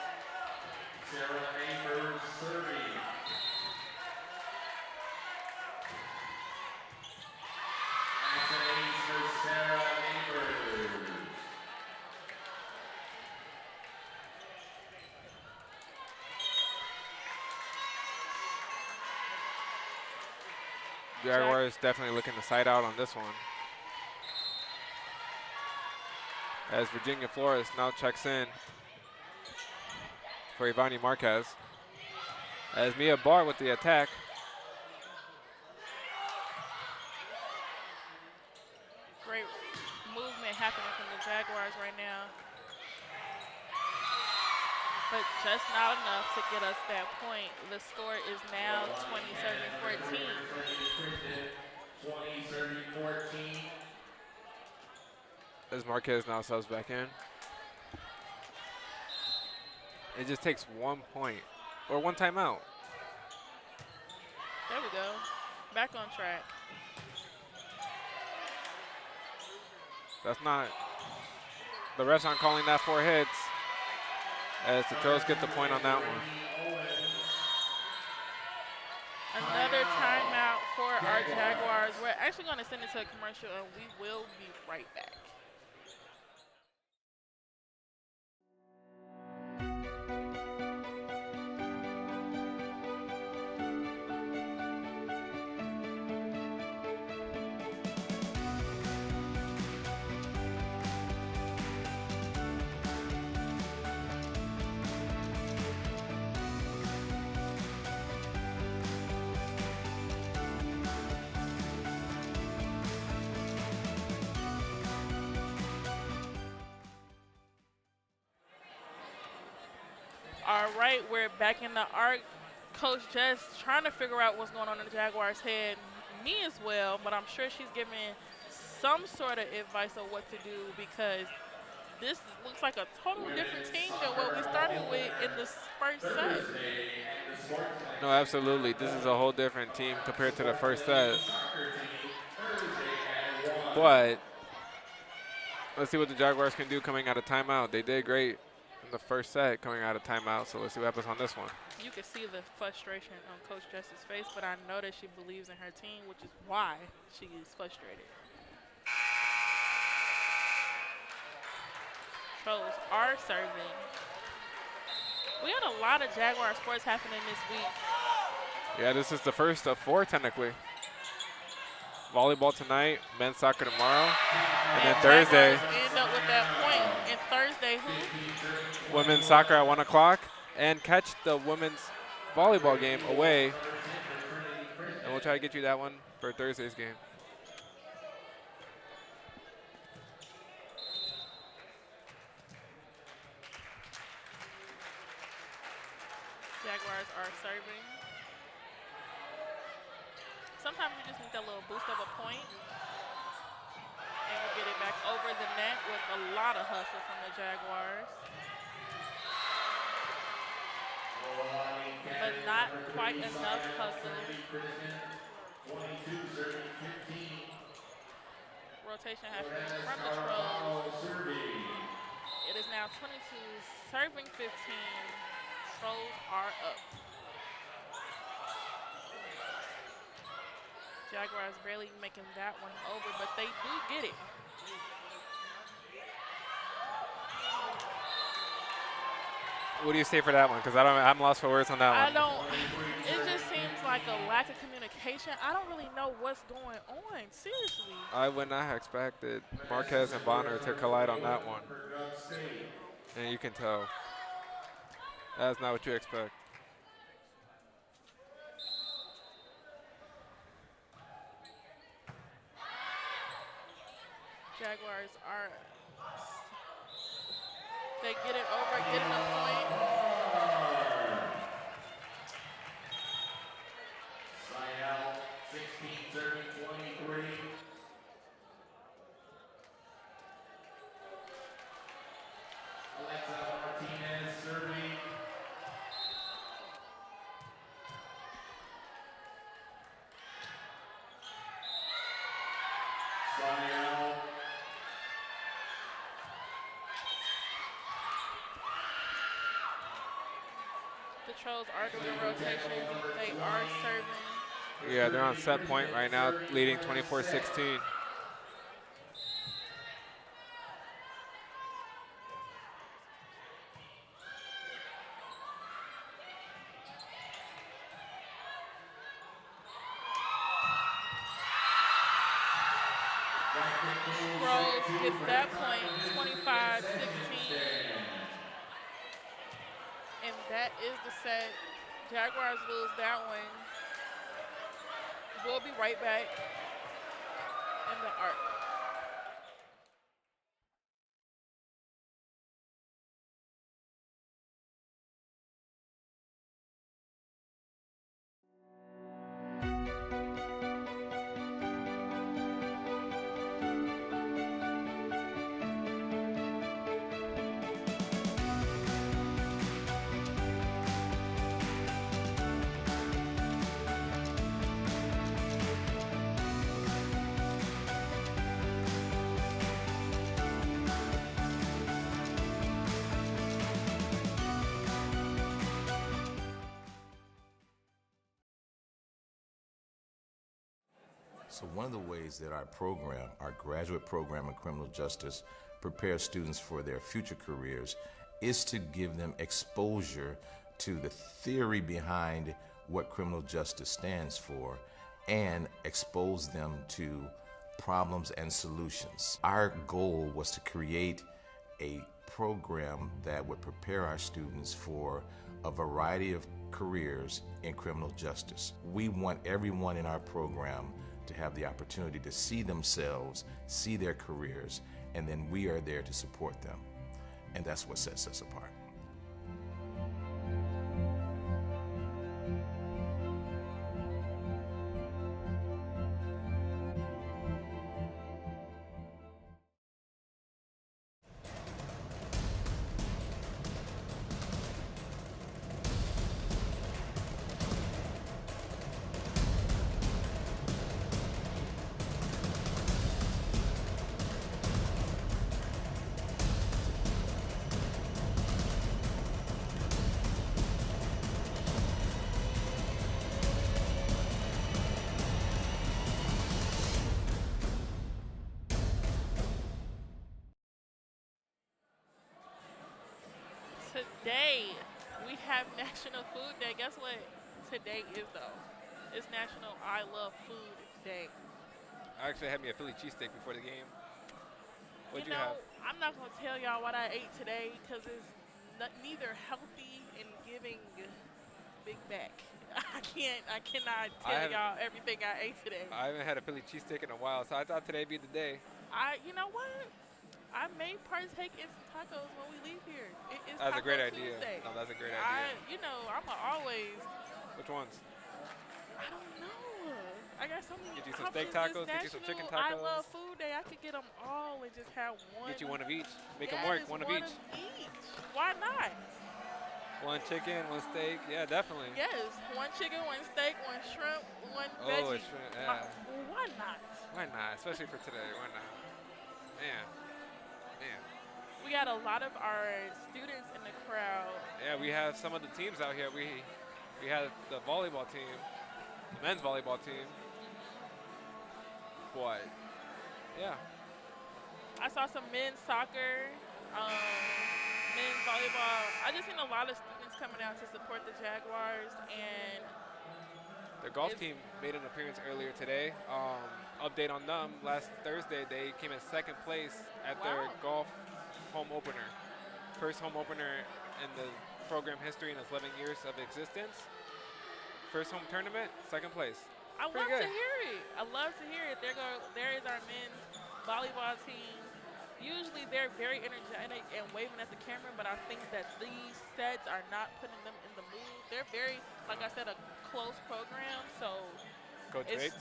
Jaguars definitely looking to side out on this one. As Virginia Flores now checks in for Ivani Marquez. As Mia Barr with the attack. Great movement happening from the Jaguars right now. But just not enough to get us that point. The score is now 20-14. As Marquez now subs back in. It just takes 1 point or 1 timeout. There we go. Back on track. That's not, the refs aren't calling that 4 hits. As the Trolls get the point on that one. Another timeout for our Jaguars. We're actually going to send it to a commercial, and we will be right back. All right, we're back in the arc. Coach Jess trying to figure out what's going on in the Jaguars' head. Me as well, but I'm sure she's giving some sort of advice on what to do because this looks like a total different team than what we started with in the first set. No, absolutely. This is a whole different team compared to the first set. But let's see what the Jaguars can do coming out of timeout. They did great in the first set coming out of timeout, so let's see what happens on this one. You can see the frustration on Coach Jess's face, but I know that she believes in her team, which is why she is frustrated. Trolls are serving. We had a lot of Jaguar sports happening this week. Yeah, this is the first of 4 technically. Volleyball tonight, men's soccer tomorrow, and then Thursday. End up with that point. And Thursday, who? Women's soccer at 1 o'clock, and catch the women's volleyball game away. And we'll try to get you that one for Thursday's game. Jaguars are serving. Sometimes you just need that little boost of a point. And we get it back over the net with a lot of hustle from the Jaguars. But not quite enough hustle. Rotation happening from the Trolls. It is now 22 serving 15. Trolls are up. Jaguars barely making that one over, but they do get it. What do you say for that one? Because I'm lost for words on that I one. don't. It just seems like a lack of communication. I don't really know what's going on. Seriously. I would not have expected Marquez and Bonner to collide on that one. And you can tell. That's not what you expect. Jaguars are. They get it over, getting a point. Side out, 16-30-23. Alexa Martinez serving. Side out. The Trolls are doing rotation. They are serving. Yeah, they're on set point right now, leading 24-16. Trolls gets that point, 25-16. And that is the set. Jaguars lose that one. We'll be right back in the arc. So one of the ways that our program, our graduate program in criminal justice, prepares students for their future careers is to give them exposure to the theory behind what criminal justice stands for and expose them to problems and solutions. Our goal was to create a program that would prepare our students for a variety of careers in criminal justice. We want everyone in our program to have the opportunity to see themselves, see their careers, and then we are there to support them. And that's what sets us apart. Today, we have National Food Day. Guess what today is, though? It's National I Love Food Day. I actually had me a Philly cheesesteak before the game. What'd you know, have? I'm not going to tell y'all what I ate today because it's neither healthy and giving big back. I cannot tell y'all everything I ate today. I haven't had a Philly cheesesteak in a while, so I thought today'd be the day. You know what? I may partake in some tacos when we leave here. That's a great idea. Tuesday. No, that's a great idea. I'm always. Which ones? I don't know. I got so many. Get you some steak options. tacos. Get you some chicken tacos. I Love Food Day. I could get them all and just have one. Get you one of each. Make them work. One of each. Why not? One chicken, one steak. Yeah, definitely. Yes, one chicken, one steak, one shrimp, one veggie. Oh, shrimp. Yeah. Why not? Why not? Especially for today. Why not? Man. We got a lot of our students in the crowd. Yeah, we have some of the teams out here. We have the volleyball team, the men's volleyball team. But yeah. I saw some men's soccer. men's volleyball. I just seen a lot of students coming out to support the Jaguars, and Their golf team made an appearance earlier today. Update on them, last Thursday they came in second place at their golf home opener. First home opener in the program history in its 11 years of existence. First home tournament, second place. I Pretty love good. to hear it. I love to hear it. There is our men's volleyball team. Usually they're very energetic and waving at the camera, but I think that these sets are not putting them in the mood. They're very, like I said, a close program, so Coach Bates.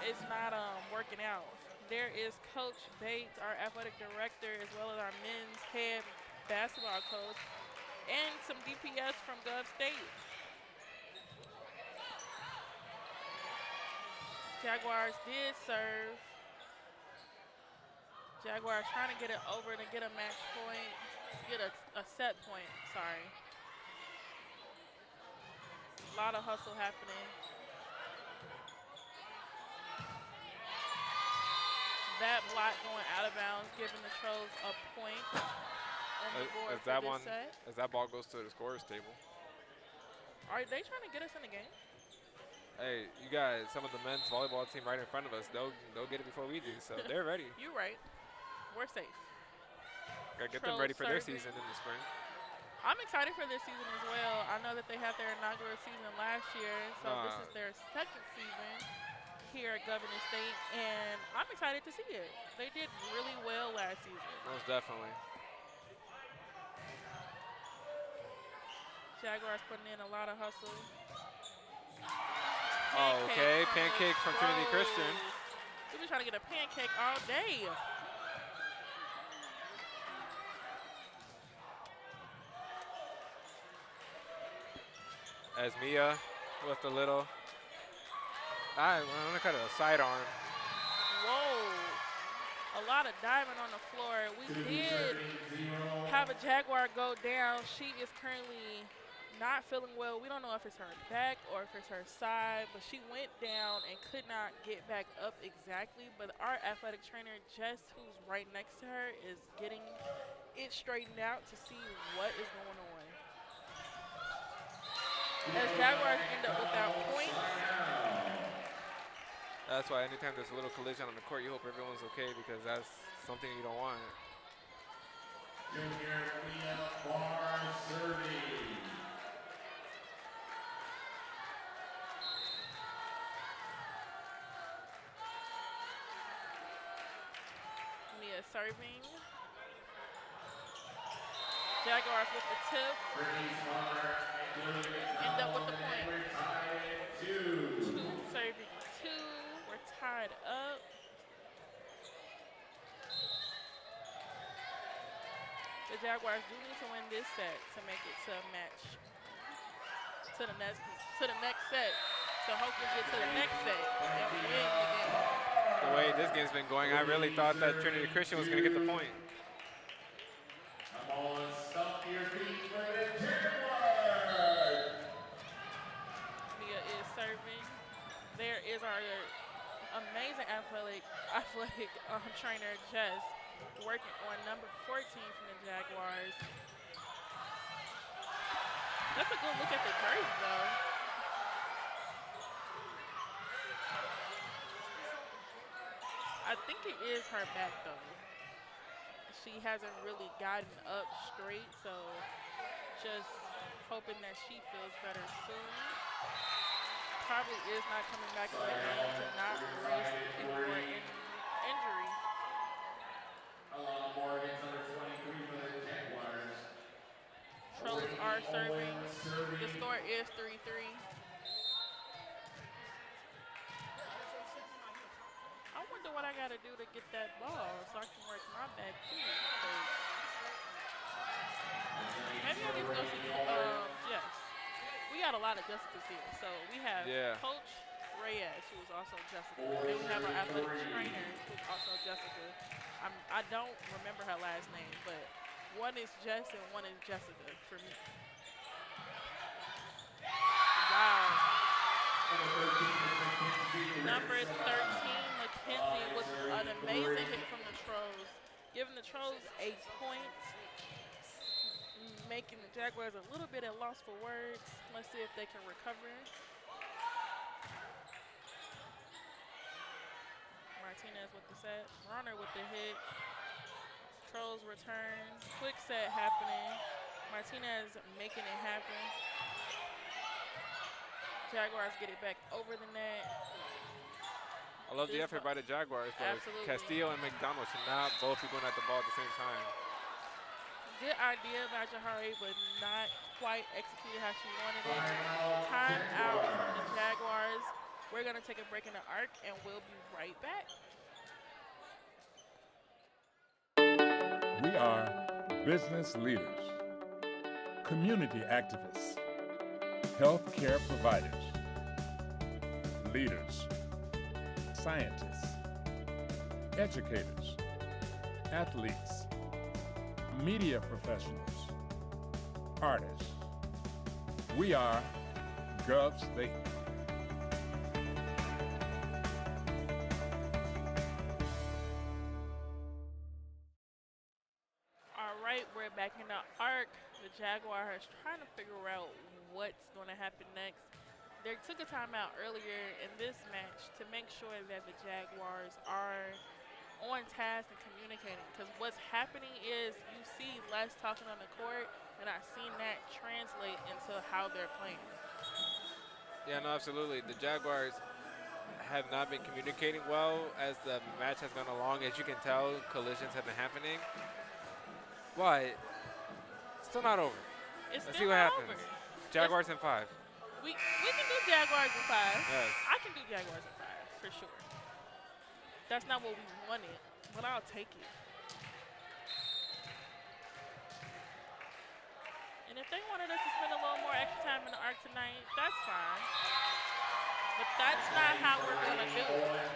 it's not working out. There is Coach Bates, our athletic director, as well as our men's head basketball coach, and some DPS from Gov State. Jaguars did serve. Jaguars trying to get it over to get a match point, get a set point, sorry. A lot of hustle happening. That block going out of bounds, giving the Trojans a point on the board As that for one, this set. as that ball goes to the scorer's table. Are they trying to get us in the game? Hey, you got some of the men's volleyball team right in front of us. They'll get it before we do, so they're ready. You're right. We're safe. Gotta get them Trojans ready for their serving. season in the spring. I'm excited for this season as well. I know that they had their inaugural season last year, so this is their second season here at Governor State, and I'm excited to see it. They did really well last season. Most definitely. Jaguars putting in a lot of hustle. Oh, okay. Pancake from Trinity Christian. We've been trying to get a pancake all day. As Mia with the little, I'm gonna cut it a sidearm. Whoa. A lot of diving on the floor. We did have a Jaguar go down. She is currently not feeling well. We don't know if it's her back or if it's her side, but she went down and could not get back up exactly. But our athletic trainer, Jess, who's right next to her, is getting it straightened out to see what is going on. As Jaguars end up without points. That's why anytime there's a little collision on the court, you hope everyone's okay because that's something you don't want. Junior Mia Bar serving. Mia serving. Jaguars with the tip. End up with the point. Two serving two. We're tied up. The Jaguars do need to win this set to make it to a match. To the next set. So hopefully get to the next set and win the game. The way this game's been going, I really thought that Trinity Christian was gonna get the point. Come on, stomp your feet for the Jaguars. Mia is serving. There is our amazing athletic trainer, Jess, working on number 14 from the Jaguars. That's a good look at the jersey, though. I think it is her back, though. She hasn't really gotten up straight, so just hoping that she feels better soon. Probably is not coming back in the game to not risk any more injury. Morgan's under 23 for the Jaguars. Trojans are serving. The score is 3-3. I wonder what I gotta do to get that ball so I can work my back too. Maybe I need to go see yes. We got a lot of Jessicas here. So we have Coach Reyes, who is also Jessica. And we have our athletic trainer, who's also Jessica. I don't remember her last name, but one is Jess and one is Jessica for me. Wow. Number 13, McKenzie, with an amazing hit from the Trojans, giving the Trojans a point. making the Jaguars a little bit at loss for words. Let's see if they can recover. Martinez with the set. Bronner with the hit. Trolls return. Quick set happening. Martinez making it happen. Jaguars get it back over the net. I love the effort by the Jaguars, but Absolutely. Castillo and McDonald should not both be going at the ball at the same time. Good idea by Jahari, but not quite executed how she wanted it. Time out from the Jaguars. We're going to take a break in the arc, and we'll be right back. We are business leaders, community activists, healthcare providers, leaders, scientists, educators, athletes, media professionals, artists. We are Gov State. All right, we're back in the arc. The Jaguars trying to figure out what's going to happen next. They took a timeout earlier in this match to make sure that the Jaguars are on task and communicating, because what's happening is you see less talking on the court, and I've seen that translate into how they're playing. Yeah, no, absolutely. The Jaguars have not been communicating well as the match has gone along. As you can tell, collisions have been happening. But still not over. It's Let's still see what not happens. over. Jaguars in 5. We can do Jaguars in 5. Yes. I can do Jaguars in 5 for sure. That's not what we wanted, but I'll take it. And if they wanted us to spend a little more extra time in the arc tonight, that's fine. But that's not how we're gonna do it.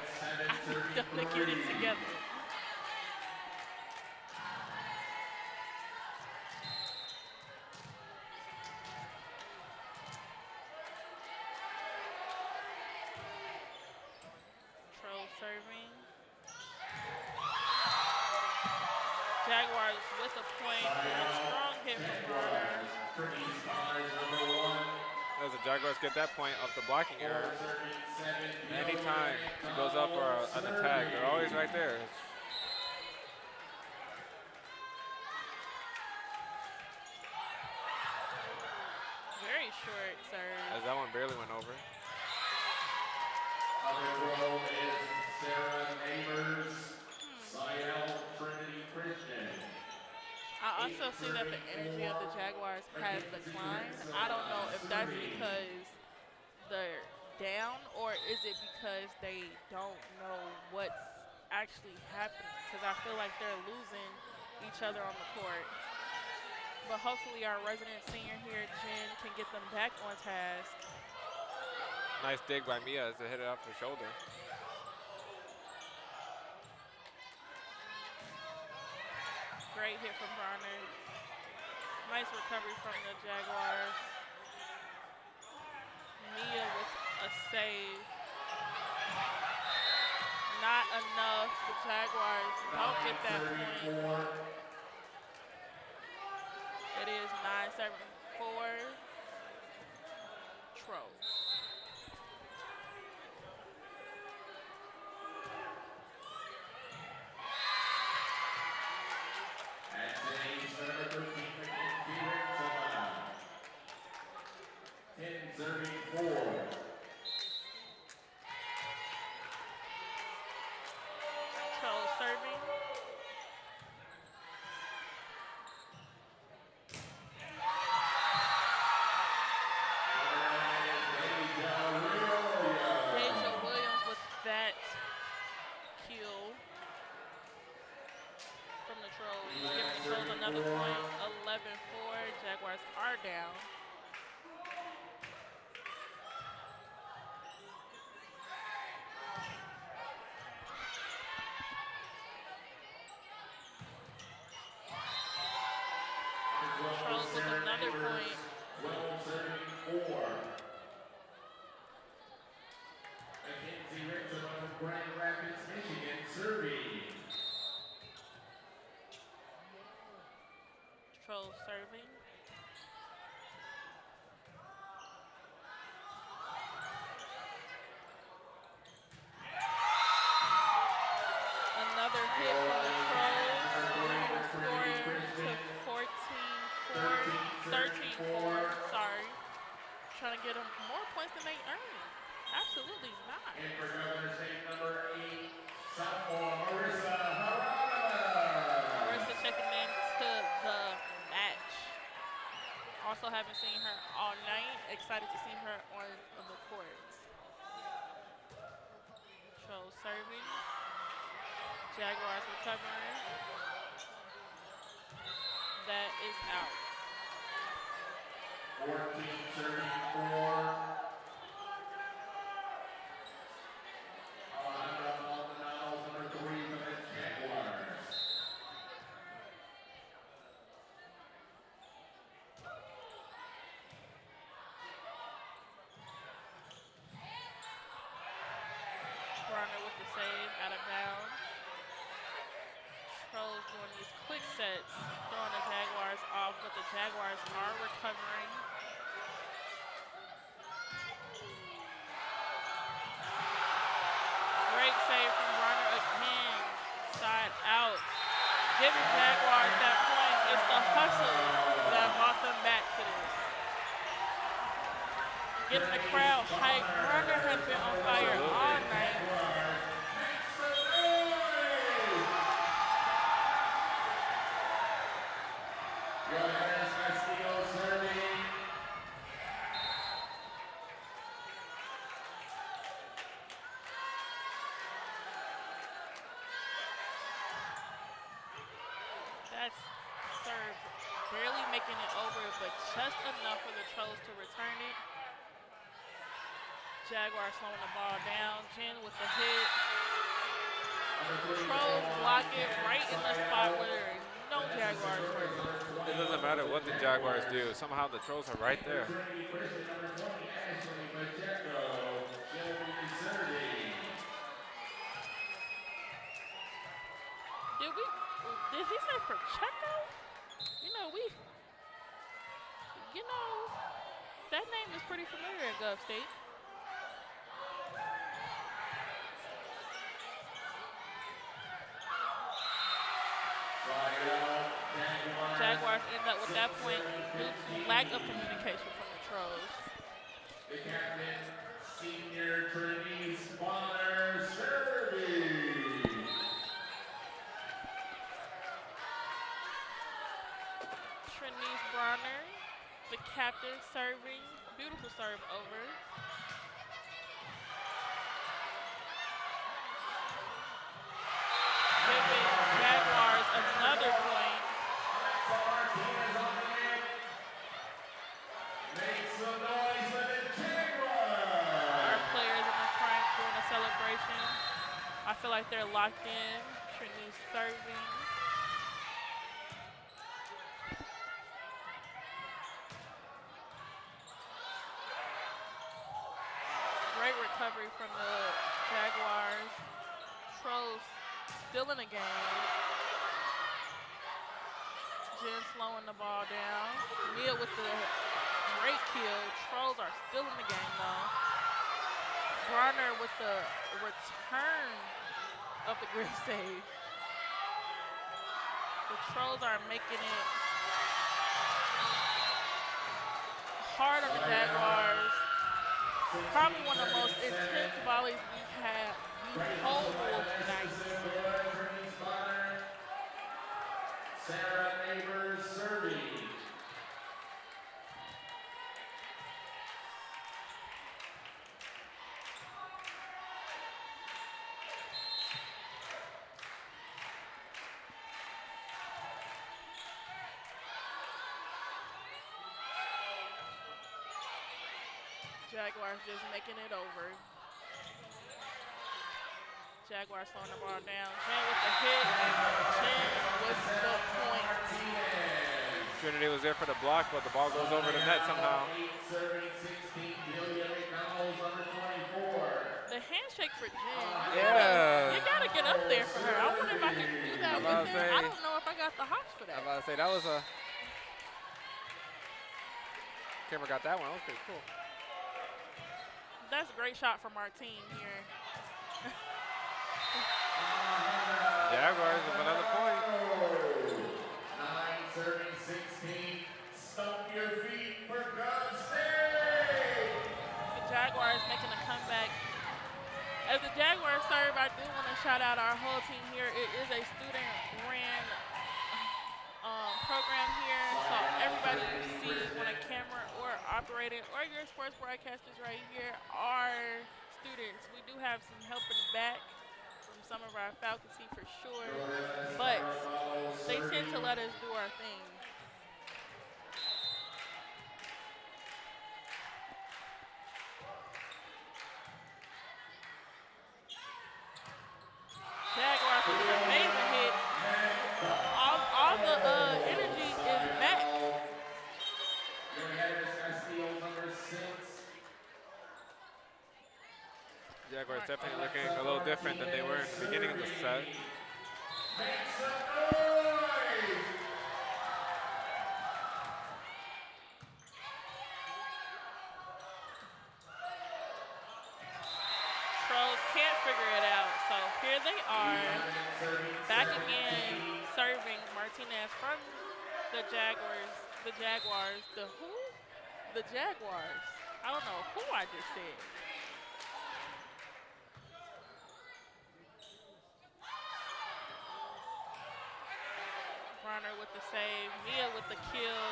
I'm gonna get it together. Serving. Jaguars with a point. A strong hit from Bronner. As the Jaguars get that point off the blocking error, anytime she goes up for an attack, they're always right there. Very short serve. As that one barely went over. Sarah Neighbors, Trinity Christian. I also see that the energy of the Jaguars has declined. I don't know if that's because they're down or is it because they don't know what's actually happening, because I feel like they're losing each other on the court. But hopefully our resident senior here, Jen, can get them back on task. Nice dig by Mia as they hit it off the shoulder. Great hit from Bronner. Nice recovery from the Jaguars. Mia with a save. Not enough. The Jaguars don't get that point. It is 9-7-4. Trolls. Trolls serving. Deja Williams with that kill from the Trolls. Giving the Trolls another point, 11-4. Jaguars are down. Trolls with another point. Grand Rapids, Michigan, serving. Trolls serving. Another hit from the Trolls. Bringing the score to 13-4. Sorry. Trying to get them more points than they earned. Absolutely not. And for Governor State number 8, sophomore Marissa Harada. Marissa checking into the match. Also haven't seen her all night. Excited to see her on the court. Trolls serving. Jaguars recovering. That is out. 14 serving for Alejandra Maldonado, number 3 for the Jaguars. Bronner with the save, out of bounds. Trolls doing these quick sets, throwing the Jaguars off, but the Jaguars are recovering. Great save from Bronner again, side out. Giving Jaguars that point. It's the hustle that brought them back to this. Getting the crowd hyped. Bronner has been on fire all night. Johannes Castillo serving. That's serve, barely making it over, but just enough for the Trolls to return it. Jaguars slowing the ball down. Jen with the hit. Trolls block it right in the spot where there is no Jaguars were. It doesn't matter what the Jaguars do. Somehow the Trolls are right there. Trinity Christian number 20, Ashley Pacheco, Shelby serving. Did he say Pacheco? That name is pretty familiar at Gov State. Jaguars end up with that point due to lack of communication from the Trolls. The captain, senior Trinity Bonner serving. Trinice Bronner, the captain, serving. Beautiful serve over. Giving Jaguars another point. Martinez on the net. Make some noise for the Jaguars. Our players in the front doing a celebration. I feel like they're locked in. Trinice serving. Great recovery from the Jaguars. Trolls still in the game. Jen slowing the ball down. Mia with the great kill. Trolls are still in the game though. Bronner with the return of the great save. The Trolls are making it hard on the Jaguars. Probably one of the most intense volleys we've had the whole night. Sarah Neighbors serving. Jaguars just making it over. Jaguars throwing the ball down. Jen with the hit, and Jen with the point. Trinity was there for the block, but the ball goes over the net somehow. Serving 16, Julia McDonald, number 24. The handshake for Jen. Yeah. You gotta get up there for her. I wonder if I can do that I'm with about to her. say- I don't know if I got the hops for that. I was about to say, that was a... Camera got that one. That was pretty cool. That's a great shot from our team here. Jaguars with another point. 9 serving 16. Stomp your feet for God's sake. The Jaguars making a comeback. As the Jaguars serve, I do want to shout out our whole team here. It is a student-ran program here, so everybody you see on a camera or operating or your sports broadcasters right here are students. We do have some help in the back from some of our faculty for sure, but they tend to let us do our thing. Jaguars with an amazing hit. All the energy is back. Your headers are steal number 6. Jaguars definitely looking a little different than they were in the beginning of the set. Make some noise. Trolls can't figure it out, so here they are, back again, serving Martinez from the Jaguars. The Jaguars. The who? The Jaguars. I don't know who I just said. Bronner with the save, Mia with the kill,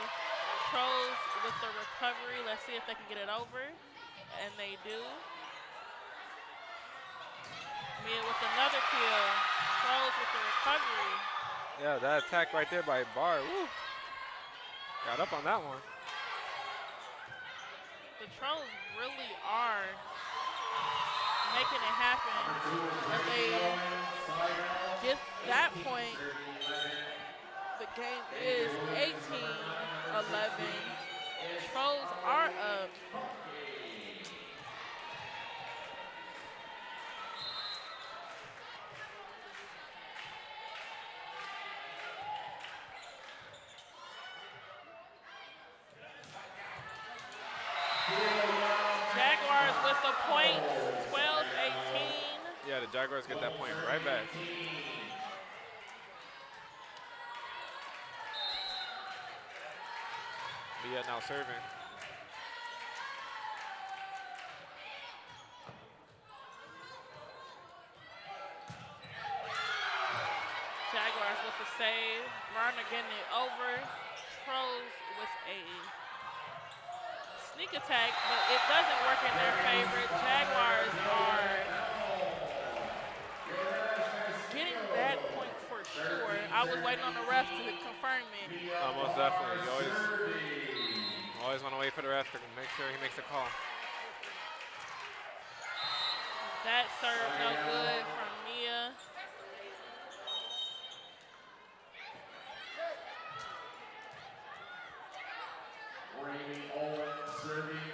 Trolls with the recovery. Let's see if they can get it over, and they do. Mia with another kill, Trolls with the recovery. Yeah, that attack right there by Barr. Woo. Got up on that one. The Trolls really are making it happen. If they get that point, the game is 18-11. Trolls are up. Jaguars with the point, 12-18. Yeah, the Jaguars get that point right back. Mia now serving. Jaguars with the save. Varner getting it over. Trolls with a sneak attack, but it doesn't work in their favor. Jaguars are getting that point for sure. I was waiting on the ref to confirm it. Most definitely. You always want to wait for the ref to make sure he makes a call. That serve no good from Mia. Brady Owen serving.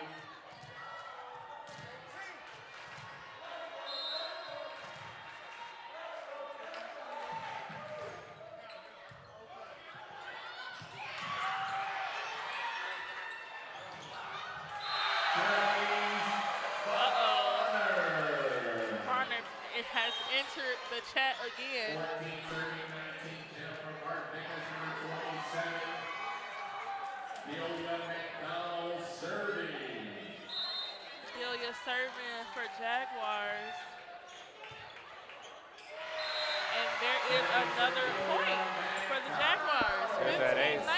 Varner, it has entered the chat again. 14-30-19, Jennifer Martinez, number 27. Delia McDonald serving. Delia serving for Jaguars. And there is another point for the Jaguars. There's that ace. 15-19. 18-19.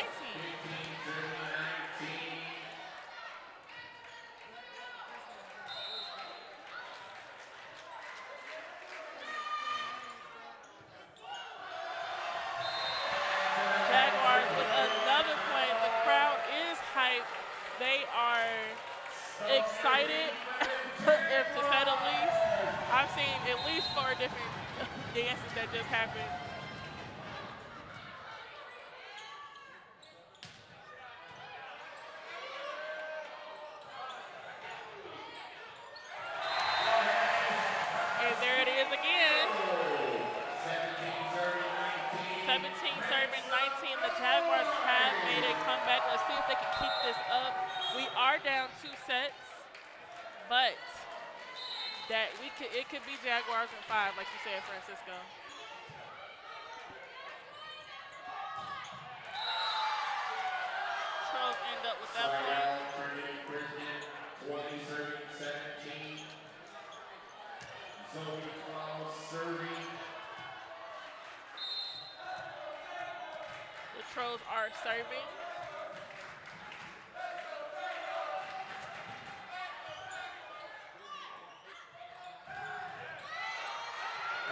Jaguars with another point. The crowd is hyped. They are excited, if to say the least. I've seen at least 4 different dances that just happened. And there it is again. 17 serving 19. The Jaguars have made a comeback. Let's see if they can keep this up. We are down 2 sets, but it could be Jaguars in 5, like you said, Francisco. end up with that Side point. out, Trinity Christian, 20 serving 17. Zoe Klaus serving. The Trolls are serving.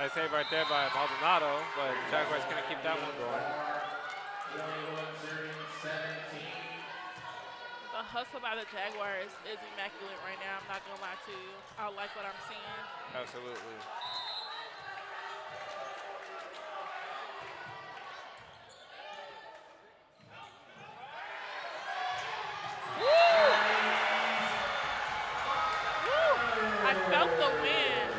Nice save right there by Maldonado, but the Jaguars gonna keep that one going. 21 serving 17. The hustle by the Jaguars is immaculate right now. I'm not gonna lie to you. I like what I'm seeing. Absolutely. I felt the wind.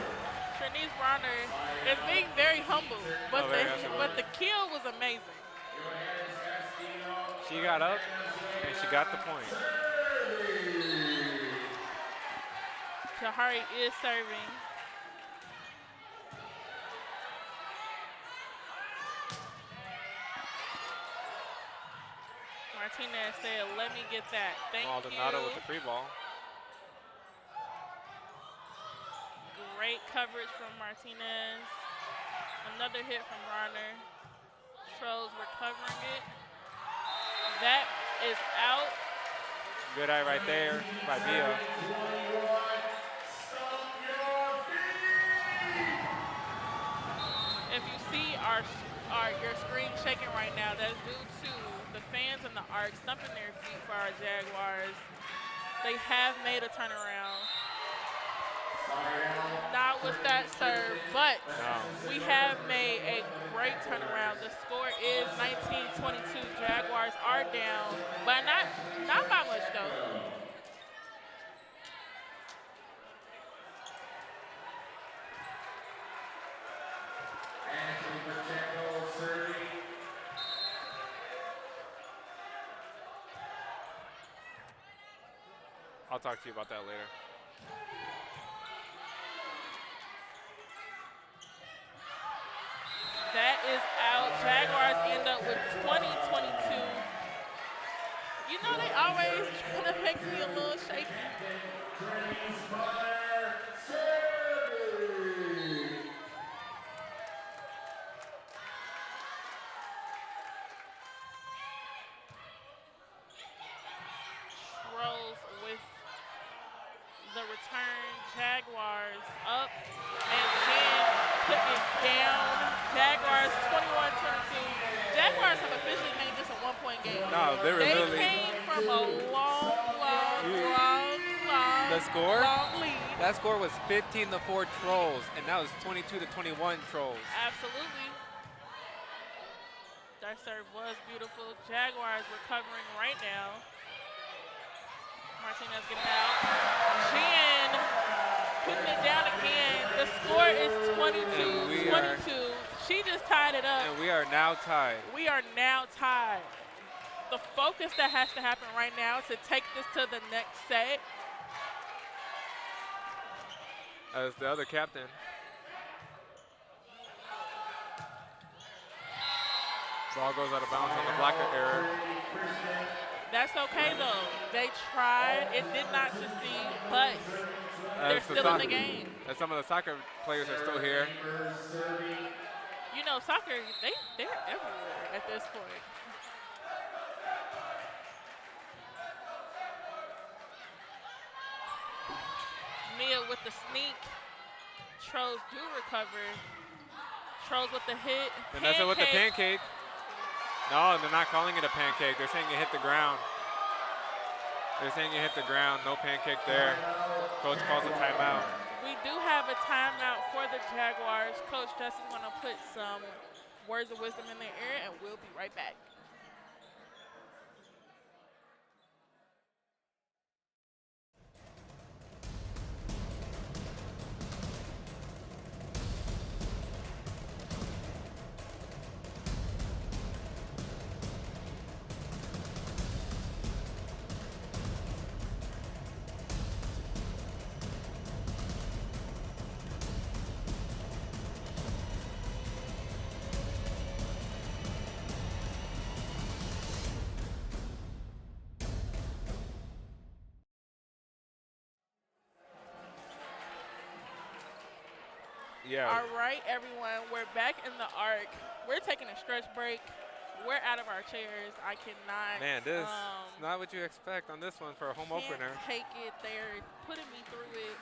Trinice Bronner is being very humble, but the kill was amazing. She got up and she got the point. Jahari is serving. Martinez said, "Let me get that." Thank Maldonado you. with the free ball. Great coverage from Martinez. Another hit from Bronner. Trolls recovering it. That is out. Good eye right there by Bia. If you see your screen shaking right now, that's due to the fans in the arc stumping their feet for our Jaguars. They have made a turnaround. Not with that serve, but we have made a great turnaround. The score is 19-22. Jaguars are down, but not by much though. I'll talk to you about that later. That is out. Jaguars end up with 20-22. You know they always try to make me a little shaky. Trolls with the return. Jaguars up and then put it down. Jaguars 21-22. Jaguars have officially made this a one-point game. No, they really came from a long the score. long lead. That score was 15-4 Trolls, and that was 22-21 Trolls. Absolutely. That serve was beautiful. Jaguars recovering right now. Martinez getting out. Jen putting it down again. The score is 22-22. She just tied it up. And we are now tied. We are now tied. The focus that has to happen right now to take this to the next set. As the other captain. Ball goes out of bounds on the blocker error. That's okay though. They tried. It did not succeed, but they're still in the game. And some of the soccer players are still here. You know, soccer, they're everywhere at this point. Mia with the sneak. Trolls do recover. Trolls with the hit. Vanessa with the pancake. No, they're not calling it a pancake. They're saying it hit the ground. They're saying you hit the ground. No pancake there. Coach calls a timeout. We do have a timeout for the Jaguars. Coach Justin's going to put some words of wisdom in their ear, and we'll be right back. Yeah. All right, everyone, we're back in the ARC. We're taking a stretch break. We're out of our chairs. I cannot. Man, this is not what you expect on this one for a home opener. Take it. They're putting me through it.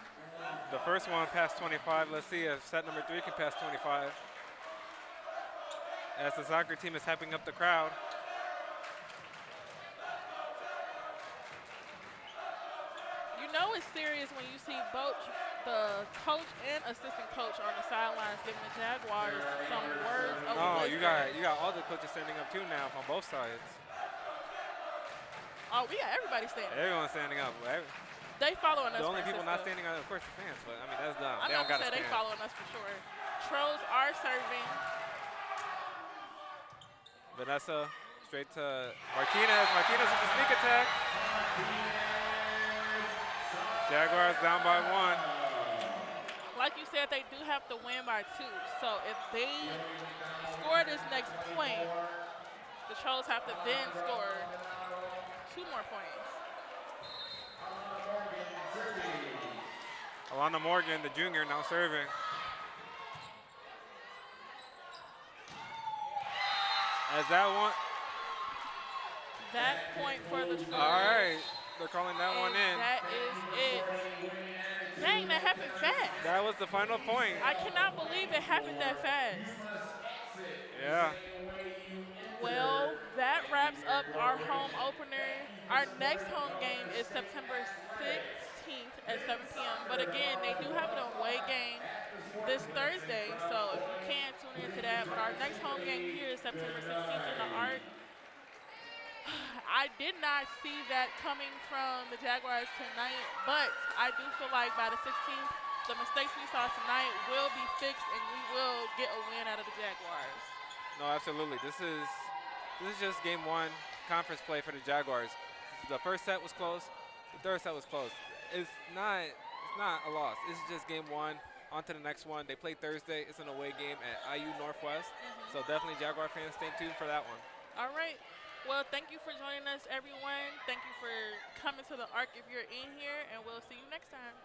The first one passed 25. Let's see if set number 3 can pass 25. As the soccer team is hyping up the crowd. You know it's serious when you see both the coach and assistant coach on the sidelines giving the Jaguars some words of Oh, wisdom. you got all the coaches standing up too now on both sides. Oh, we got everybody standing. Everyone's standing up. They following us. The only people not Francisco. standing are, of course, the fans. But I mean, that's dumb. I'm They don't not gotta gonna say stand. they following us for sure. Trolls are serving. Vanessa straight to Martinez. Martinez with the sneak attack. Jaguars down by 1. Like you said, they do have to win by 2. So if they score this next point, the Trolls have to then score 2 more points. Alana Morgan, the junior, now serving. As that point for the Trolls. All right, they're calling that one in. That is it. Dang, that happened fast. That was the final point. I cannot believe it happened that fast. Yeah. Well, that wraps up our home opener. Our next home game is September 16th at 7 p.m. But again, they do have an away game this Thursday, so if you can, tune into that. But our next home game here is September 16th in the ARC. I did not see that coming from the Jaguars tonight, but I do feel like by the 16th, the mistakes we saw tonight will be fixed and we will get a win out of the Jaguars. No, absolutely. This is just game 1 conference play for the Jaguars. The first set was close. The third set was close. It's not a loss. This is just game 1. On to the next one. They play Thursday. It's an away game at IU Northwest. So definitely Jaguar fans, stay tuned for that one. All right. Well, thank you for joining us, everyone. Thank you for coming to the ARC if you're in here, and we'll see you next time.